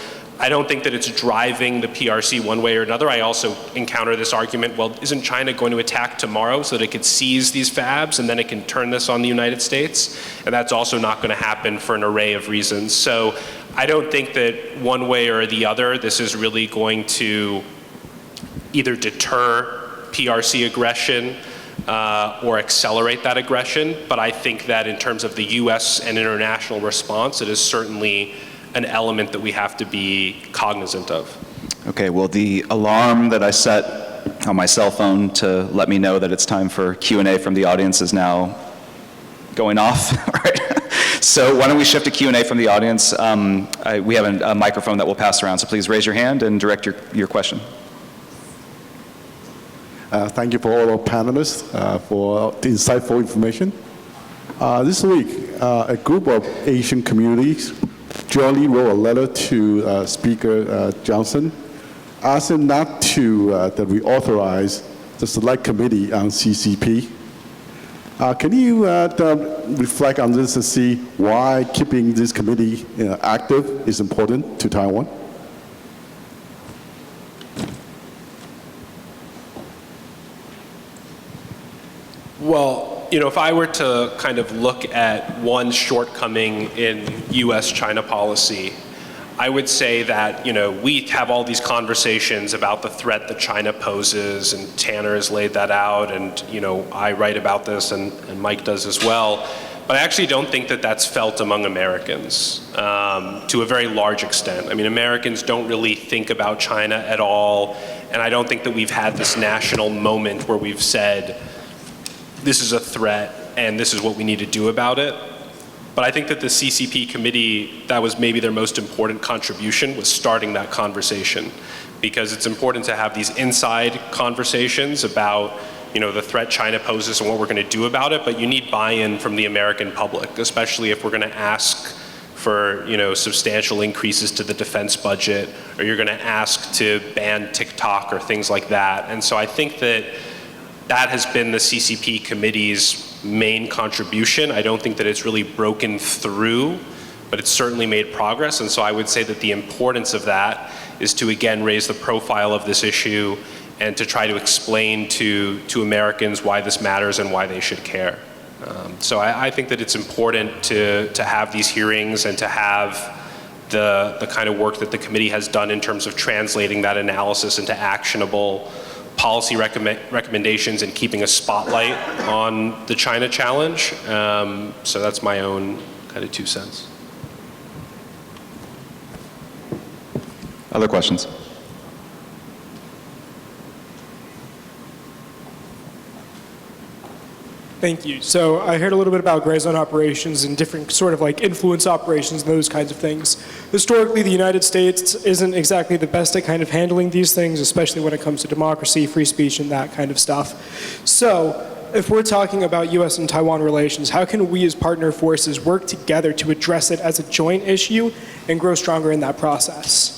I don't think that it's driving the PRC one way or another. I also encounter this argument, well, isn't China going to attack tomorrow so that it could seize these fabs and then it can turn this on the United States? And that's also not going to happen for an array of reasons. So I don't think that one way or the other, this is really going to either deter PRC aggression or accelerate that aggression. But I think that in terms of the US and international response, it is certainly an element that we have to be cognizant of. Okay, well, the alarm that I set on my cell phone to let me know that it's time for Q&A from the audience is now going off. All right. So why don't we shift to Q&A from the audience? We have a microphone that we'll pass around, so please raise your hand and direct your question. Thank you for all our panelists for the insightful information. This week, a group of Asian communities jointly wrote a letter to Speaker Johnson, asking not to that we authorize the Select Committee on CCP. Can you reflect on this and see why keeping this committee active is important to Taiwan? Well, if I were to kind of look at one shortcoming in US-China policy, I would say that, we have all these conversations about the threat that China poses, and Tanner has laid that out, and, I write about this, and Mike does as well. But I actually don't think that that's felt among Americans to a very large extent. I mean, Americans don't really think about China at all, and I don't think that we've had this national moment where we've said, this is a threat, and this is what we need to do about it. But I think that the CCP committee, that was maybe their most important contribution, was starting that conversation. Because it's important to have these inside conversations about, the threat China poses and what we're going to do about it, but you need buy-in from the American public, especially if we're going to ask for, substantial increases to the defense budget, or you're going to ask to ban TikTok or things like that. And so I think that has been the CCP committee's main contribution. I don't think that it's really broken through, but it's certainly made progress. And so I would say that the importance of that is to, again, raise the profile of this issue and to try to explain to Americans why this matters and why they should care. So I think that it's important to have these hearings and to have the kind of work that the committee has done in terms of translating that analysis into actionable policy recommendations and keeping a spotlight on the China challenge. So that's my own kind of 2 cents. Other questions? Thank you. So I heard a little bit about gray zone operations and different sort of like influence operations and those kinds of things. Historically, the United States isn't exactly the best at kind of handling these things, especially when it comes to democracy, free speech, and that kind of stuff. So if we're talking about US and Taiwan relations, how can we as partner forces work together to address it as a joint issue and grow stronger in that process?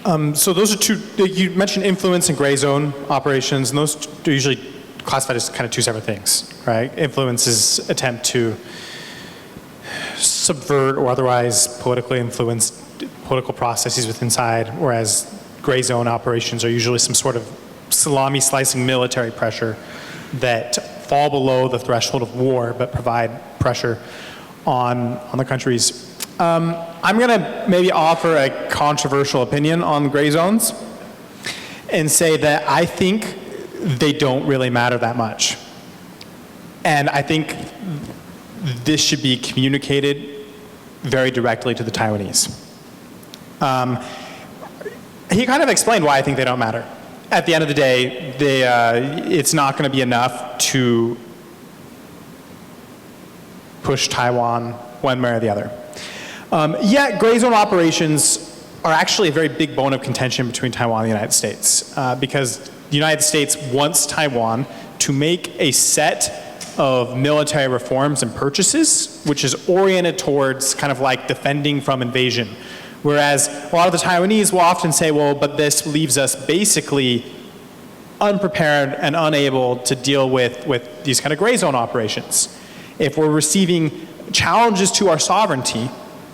So those are two, you mentioned influence and gray zone operations, and those are usually classified as kind of two separate things, right? Influence is attempt to subvert or otherwise politically influence political processes within inside, whereas gray zone operations are usually some sort of salami slicing military pressure that fall below the threshold of war but provide pressure on the countries. I'm going to maybe offer a controversial opinion on gray zones and say that I think they don't really matter that much. And I think this should be communicated very directly to the Taiwanese. He kind of explained why I think they don't matter. At the end of the day, it's not going to be enough to push Taiwan one way or the other. Yet, gray zone operations are actually a very big bone of contention between Taiwan and the United States, because the United States wants Taiwan to make a set of military reforms and purchases, which is oriented towards kind of like defending from invasion. Whereas a lot of the Taiwanese will often say, well, but this leaves us basically unprepared and unable to deal with these kind of gray zone operations. If we're receiving challenges to our sovereignty,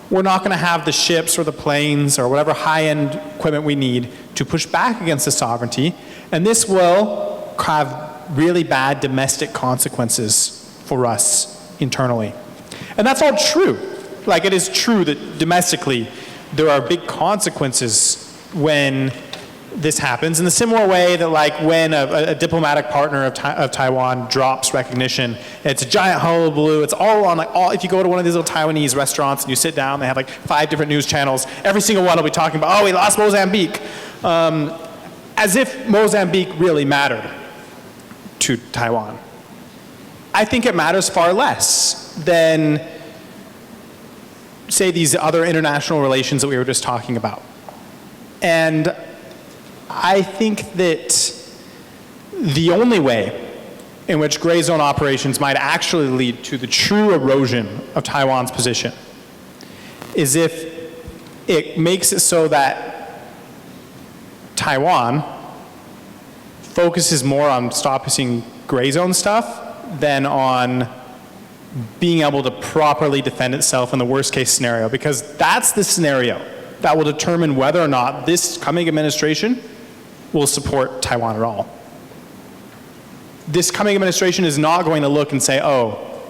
we're not going to have the ships or the planes or whatever high-end equipment we need to push back against the sovereignty, and this will have really bad domestic consequences for us internally. And that's all true. Like, it is true that domestically there are big consequences when this happens, in the similar way that like when a diplomatic partner of Taiwan drops recognition, it's a giant hullabaloo. It's all on if you go to one of these little Taiwanese restaurants and you sit down, they have like 5 different news channels. Every single one will be talking about, oh, we lost Mozambique. As if Mozambique really mattered to Taiwan. I think it matters far less than, say, these other international relations that we were just talking about. And I think that the only way in which gray zone operations might actually lead to the true erosion of Taiwan's position is if it makes it so that Taiwan focuses more on stopping gray zone stuff than on being able to properly defend itself in the worst case scenario, because that's the scenario that will determine whether or not this coming administration will support Taiwan at all. This coming administration is not going to look and say, oh,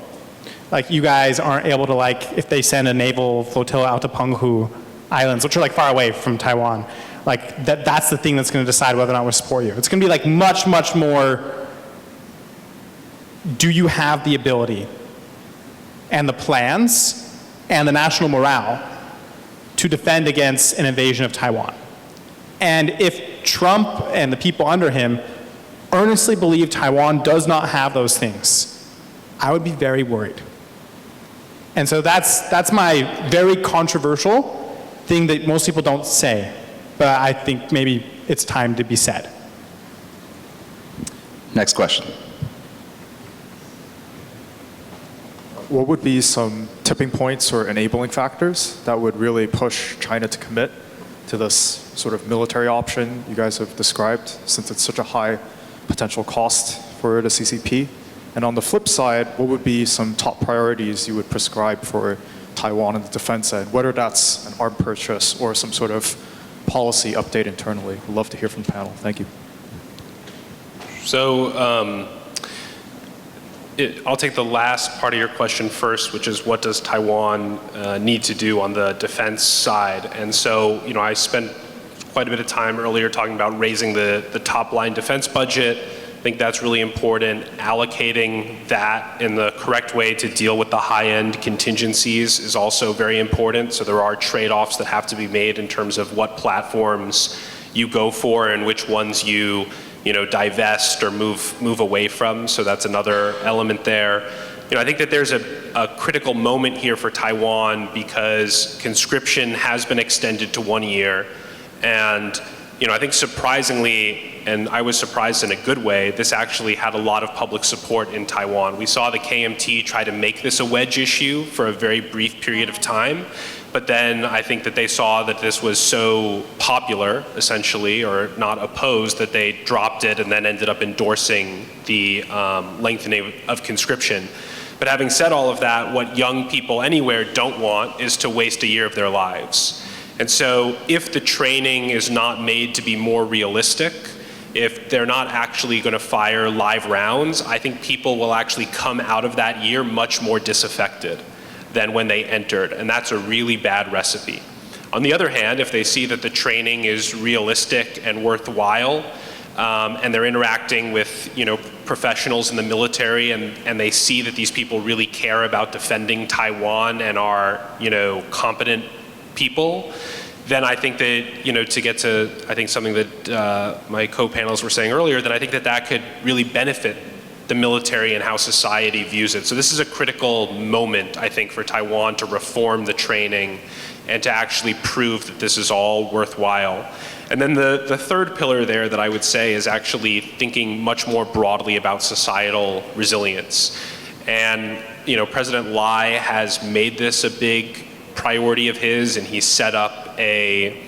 like you guys aren't able to, like, if they send a naval flotilla out to Penghu Islands, which are like far away from Taiwan, like that's the thing that's going to decide whether or not we support you. It's going to be like much, much more, do you have the ability and the plans and the national morale to defend against an invasion of Taiwan? And if Trump and the people under him earnestly believe Taiwan does not have those things, I would be very worried. And so that's my very controversial thing that most people don't say, but I think maybe it's time to be said. Next question. What would be some tipping points or enabling factors that would really push China to commit to this sort of military option you guys have described, since it's such a high potential cost for the CCP? And on the flip side, what would be some top priorities you would prescribe for Taiwan in the defense end, whether that's an arm purchase or some sort of policy update internally? We'd love to hear from the panel. Thank you. So I'll take the last part of your question first, which is what does Taiwan need to do on the defense side? And so, you know, I spent quite a bit of time earlier talking about raising the top line defense budget. I think that's really important. Allocating that in the correct way to deal with the high-end contingencies is also very important. So there are trade-offs that have to be made in terms of what platforms you go for and which ones you divest or move away from. So that's another element there. You know, I think that there's a critical moment here for Taiwan because conscription has been extended to 1 year. And, you know, I think surprisingly, and I was surprised in a good way, this actually had a lot of public support in Taiwan. We saw the KMT try to make this a wedge issue for a very brief period of time, But then I think that they saw that this was so popular, essentially, or not opposed, that they dropped it and then ended up endorsing the lengthening of conscription. But having said all of that, what young people anywhere don't want is to waste a year of their lives. And so if the training is not made to be more realistic, if they're not actually going to fire live rounds, I think people will actually come out of that year much more disaffected than when they entered, and that's a really bad recipe. On the other hand, if they see that the training is realistic and worthwhile, and they're interacting with professionals in the military, and they see that these people really care about defending Taiwan and are competent people, then I think that, to get to, I think something that my co-panelists were saying earlier, then I think that that could really benefit the military and how society views it. So this is a critical moment, I think, for Taiwan to reform the training and to actually prove that this is all worthwhile. And then the third pillar there that I would say is actually thinking much more broadly about societal resilience. And President Lai has made this a big priority of his, and he set up a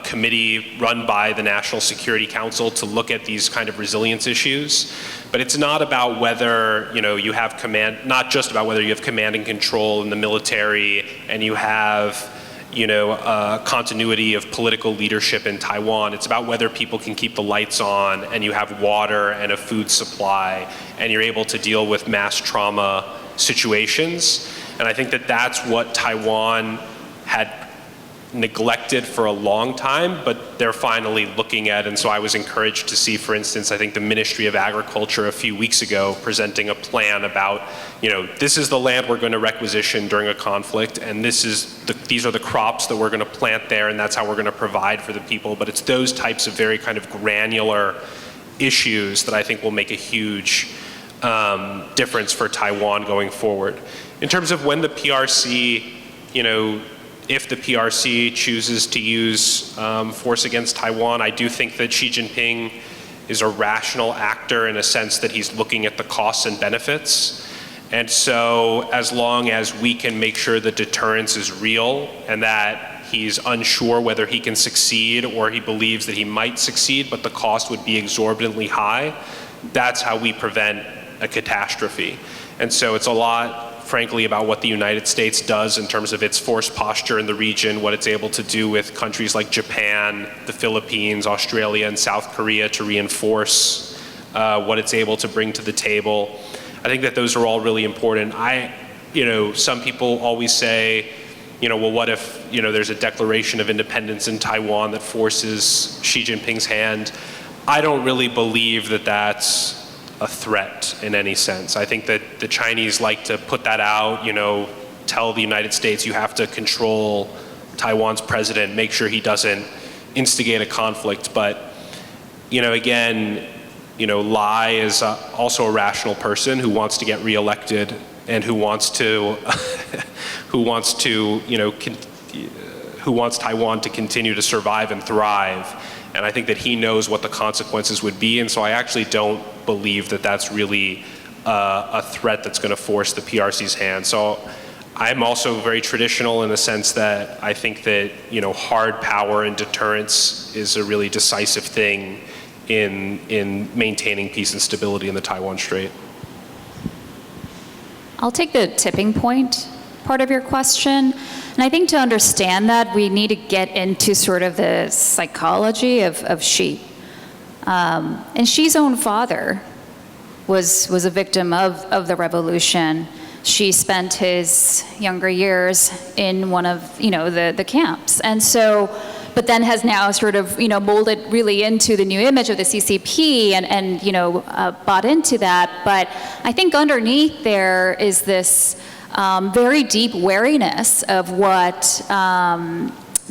committee run by the National Security Council to look at these kind of resilience issues. But it's not about whether you have command, not just about whether you have command and control in the military and you have continuity of political leadership in Taiwan. It's about whether people can keep the lights on and you have water and a food supply and you're able to deal with mass trauma situations. And I think that that's what Taiwan had neglected for a long time, but they're finally looking at. And so I was encouraged to see, for instance, I think the Ministry of Agriculture a few weeks ago presenting a plan about, this is the land we're going to requisition during a conflict, and these are the crops that we're going to plant there, and that's how we're going to provide for the people. But it's those types of very kind of granular issues that I think will make a huge difference for Taiwan going forward. In terms of when the PRC, if the PRC chooses to use force against Taiwan, I do think that Xi Jinping is a rational actor in a sense that he's looking at the costs and benefits. And so as long as we can make sure that deterrence is real and that he's unsure whether he can succeed or he believes that he might succeed, but the cost would be exorbitantly high, that's how we prevent a catastrophe. And so it's a lot, frankly, about what the United States does in terms of its force posture in the region, what it's able to do with countries like Japan, the Philippines, Australia, and South Korea to reinforce what it's able to bring to the table. I think that those are all really important. Some people always say, well, what if, there's a declaration of independence in Taiwan that forces Xi Jinping's hand? I don't really believe that that's a threat in any sense. I think that the Chinese like to put that out, tell the United States you have to control Taiwan's president, make sure he doesn't instigate a conflict. But, again, Lai is also a rational person who wants to get reelected and who wants Taiwan to continue to survive and thrive. And I think that he knows what the consequences would be. And so I actually don't believe that that's really a threat that's going to force the PRC's hand. So I'm also very traditional in the sense that I think that, hard power and deterrence is a really decisive thing in maintaining peace and stability in the Taiwan Strait. I'll take the tipping point part of your question. And I think to understand that, we need to get into sort of the psychology of Xi. And Xi's own father was a victim of the revolution. Xi spent his younger years in one of, the camps. And so, but then has now sort of, molded really into the new image of the CCP and bought into that. But I think underneath there is this very deep wariness of what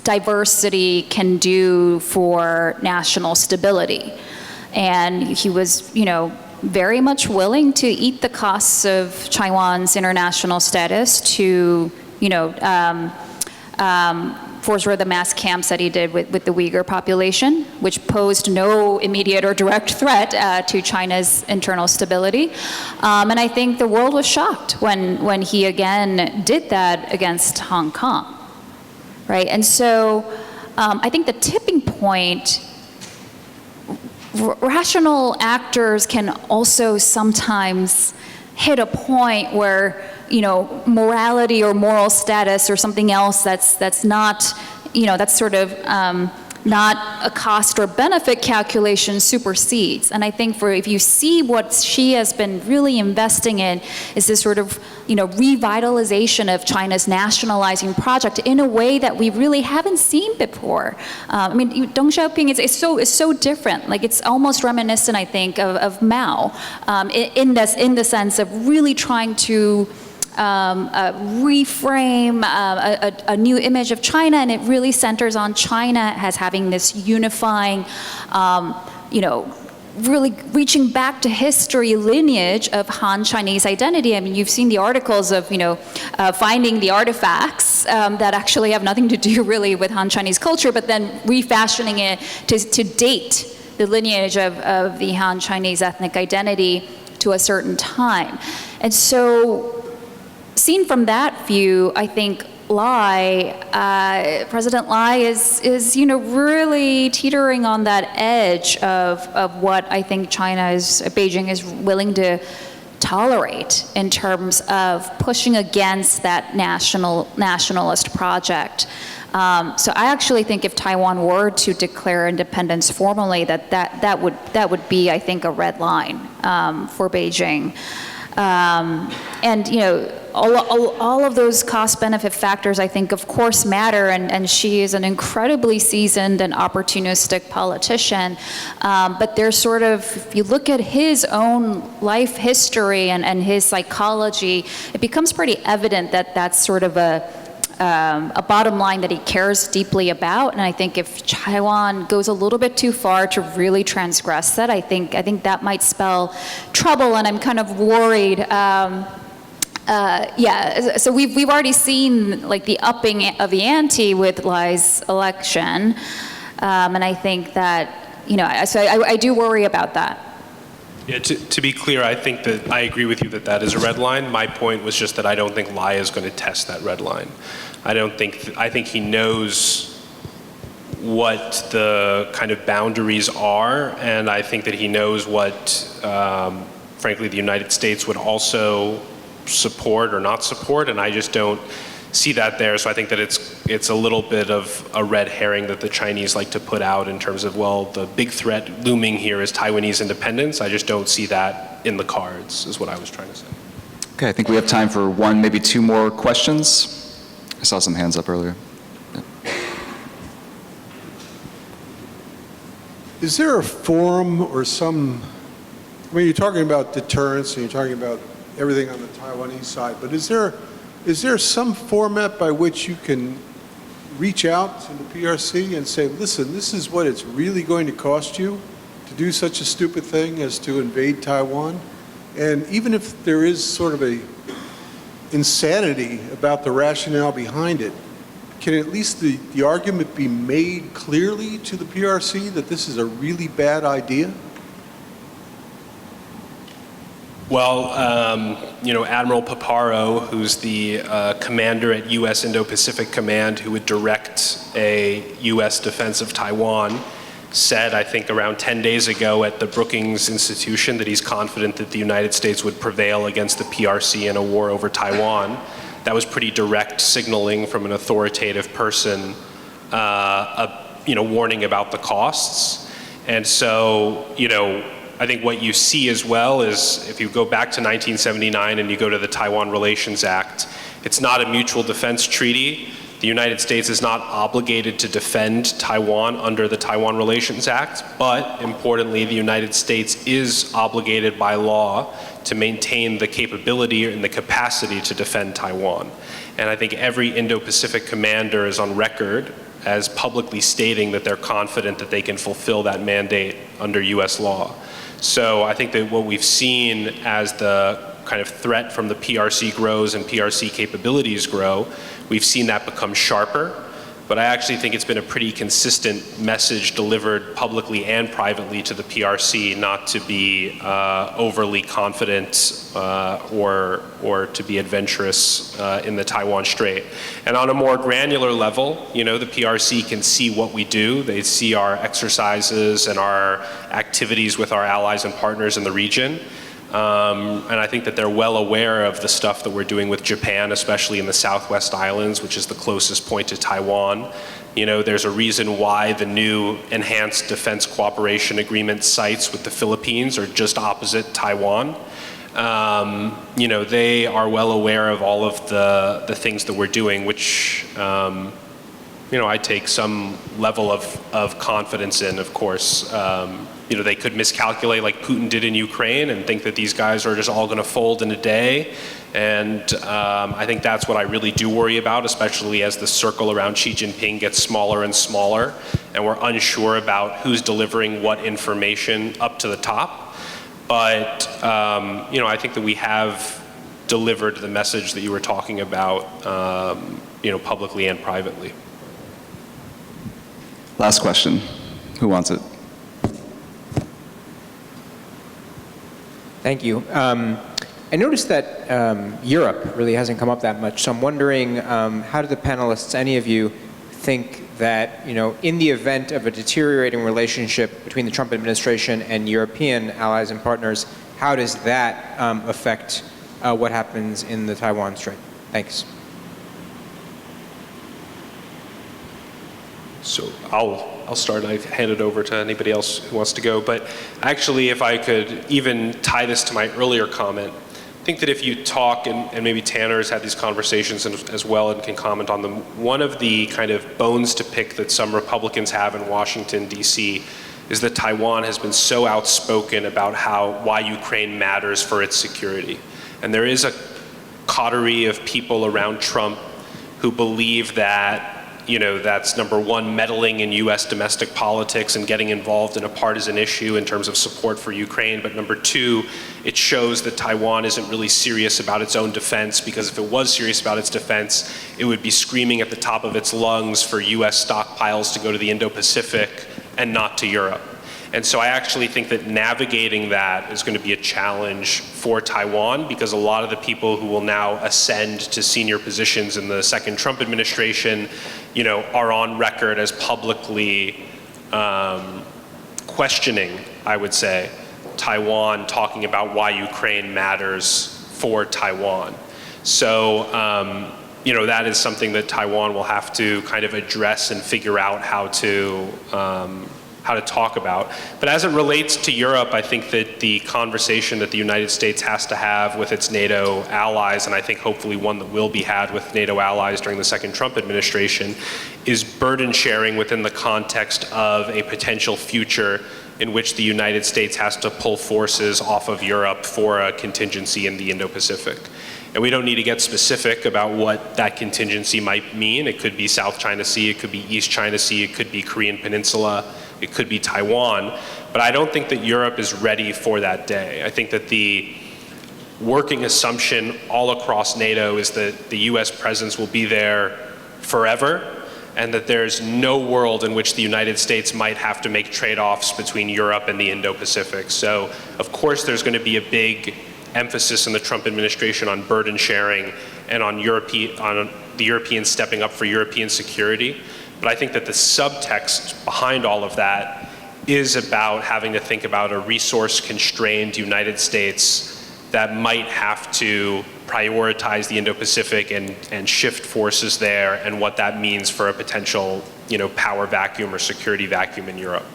diversity can do for national stability. And he was, very much willing to eat the costs of Taiwan's international status to, forswear the mass camps that he did with the Uyghur population, which posed no immediate or direct threat to China's internal stability. And I think the world was shocked when he again did that against Hong Kong. right? And so I think the tipping point, rational actors can also sometimes hit a point where, you know, morality or moral status or something else that's not, you know, that's sort of not a cost or benefit calculation supersedes. And I think if you see what she has been really investing in is this sort of, you know, revitalization of China's nationalizing project in a way that we really haven't seen before. I mean, Deng Xiaoping is so different. Like, it's almost reminiscent, I think, of Mao in the sense of really trying to reframe a new image of China, and it really centers on China as having this unifying, you know, really reaching back to history lineage of Han Chinese identity. I mean, you've seen the articles of, you know, finding the artifacts that actually have nothing to do really with Han Chinese culture, but then refashioning it to date the lineage of the Han Chinese ethnic identity to a certain time. And so, seen from that view, I think President Lai is, you know, really teetering on that edge of what I think Beijing is willing to tolerate in terms of pushing against that nationalist project. So I actually think if Taiwan were to declare independence formally, that would be, I think, a red line for Beijing. And, you know, all of those cost-benefit factors, I think, of course, matter, and she is an incredibly seasoned and opportunistic politician. But there's sort of, if you look at his own life history and his psychology, it becomes pretty evident that that's sort of a bottom line that he cares deeply about. And I think if Taiwan goes a little bit too far to really transgress that, I think that might spell trouble, and I'm kind of worried. Yeah, so we've already seen like the upping of the ante with Lai's election, and I think that, you know, so I do worry about that. Yeah, to be clear, I think that I agree with you that is a red line. My point was just that I don't think Lai is going to test that red line. I think he knows what the kind of boundaries are, and I think that he knows what, frankly, the United States would also support or not support, and I just don't see that there. So I think that it's a little bit of a red herring that the Chinese like to put out in terms of, well, the big threat looming here is Taiwanese independence. I just don't see that in the cards, is what I was trying to say. Okay, I think we have time for one, maybe two more questions. I saw some hands up earlier. Yeah. Is there a forum or some, I mean, you're talking about deterrence and you're talking about everything on the Taiwanese side, but is there some format by which you can reach out to the PRC and say, listen, this is what it's really going to cost you to do such a stupid thing as to invade Taiwan? And even if there is sort of a insanity about the rationale behind it, can at least the argument be made clearly to the PRC that this is a really bad idea? Well, you know, Admiral Paparo, who's the commander at US Indo-Pacific Command, who would direct a US defense of Taiwan, said, I think around 10 days ago at the Brookings Institution, that he's confident that the United States would prevail against the PRC in a war over Taiwan. That was pretty direct signaling from an authoritative person, you know, warning about the costs. And so, you know, I think what you see as well is if you go back to 1979 and you go to the Taiwan Relations Act, it's not a mutual defense treaty. The United States is not obligated to defend Taiwan under the Taiwan Relations Act, but importantly, the United States is obligated by law to maintain the capability and the capacity to defend Taiwan. And I think every Indo-Pacific commander is on record as publicly stating that they're confident that they can fulfill that mandate under US law. So I think that what we've seen as the kind of threat from the PRC grows and PRC capabilities grow, we've seen that become sharper. but I actually think it's been a pretty consistent message delivered publicly and privately to the PRC not to be overly confident or to be adventurous in the Taiwan Strait. And on a more granular level, you know, the PRC can see what we do. They see our exercises and our activities with our allies and partners in the region. And I think that they're well aware of the stuff that we're doing with Japan, especially in the Southwest Islands, which is the closest point to Taiwan. You know, there's a reason why the new Enhanced Defense Cooperation Agreement sites with the Philippines are just opposite Taiwan. You know, they are well aware of all of the things that we're doing, which, you know, I take some level of confidence in, of course. You know, they could miscalculate like Putin did in Ukraine and think that these guys are just all going to fold in a day. And I think that's what I really do worry about, especially as the circle around Xi Jinping gets smaller and smaller, and we're unsure about who's delivering what information up to the top. But, you know, I think that we have delivered the message that you were talking about, you know, publicly and privately. Last question. Who wants it? Thank you. I noticed that Europe really hasn't come up that much, so I'm wondering how do the panelists, any of you, think that, you know, in the event of a deteriorating relationship between the Trump administration and European allies and partners, how does that affect what happens in the Taiwan Strait? Thanks. So I'll start and I hand it over to anybody else who wants to go. But actually, if I could even tie this to my earlier comment, I think that if you talk, and maybe Tanner's had these conversations as well and can comment on them, one of the kind of bones to pick that some Republicans have in Washington, D.C. is that Taiwan has been so outspoken about why Ukraine matters for its security. And there is a coterie of people around Trump who believe that, you know, that's number one, meddling in US domestic politics and getting involved in a partisan issue in terms of support for Ukraine. But number two, it shows that Taiwan isn't really serious about its own defense, because if it was serious about its defense, it would be screaming at the top of its lungs for US stockpiles to go to the Indo-Pacific and not to Europe. And so I actually think that navigating that is going to be a challenge for Taiwan, because a lot of the people who will now ascend to senior positions in the second Trump administration, you know, are on record as publicly questioning, I would say, Taiwan, talking about why Ukraine matters for Taiwan. So, you know, that is something that Taiwan will have to kind of address and figure out how to talk about. But as it relates to Europe, I think that the conversation that the United States has to have with its NATO allies, and I think hopefully one that will be had with NATO allies during the second Trump administration, is burden sharing within the context of a potential future in which the United States has to pull forces off of Europe for a contingency in the Indo-Pacific. And we don't need to get specific about what that contingency might mean. It could be South China Sea, it could be East China Sea, it could be Korean Peninsula, it could be Taiwan. But I don't think that Europe is ready for that day. I think that the working assumption all across NATO is that the US presence will be there forever, and that there's no world in which the United States might have to make trade-offs between Europe and the Indo-Pacific. So, of course, there's going to be a big emphasis in the Trump administration on burden sharing and on the Europeans stepping up for European security. But I think that the subtext behind all of that is about having to think about a resource-constrained United States that might have to prioritize the Indo-Pacific and shift forces there, and what that means for a potential, you know, power vacuum or security vacuum in Europe.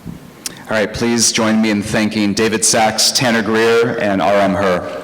All right, please join me in thanking David Sachs, Tanner Greer, and R.M. Herr.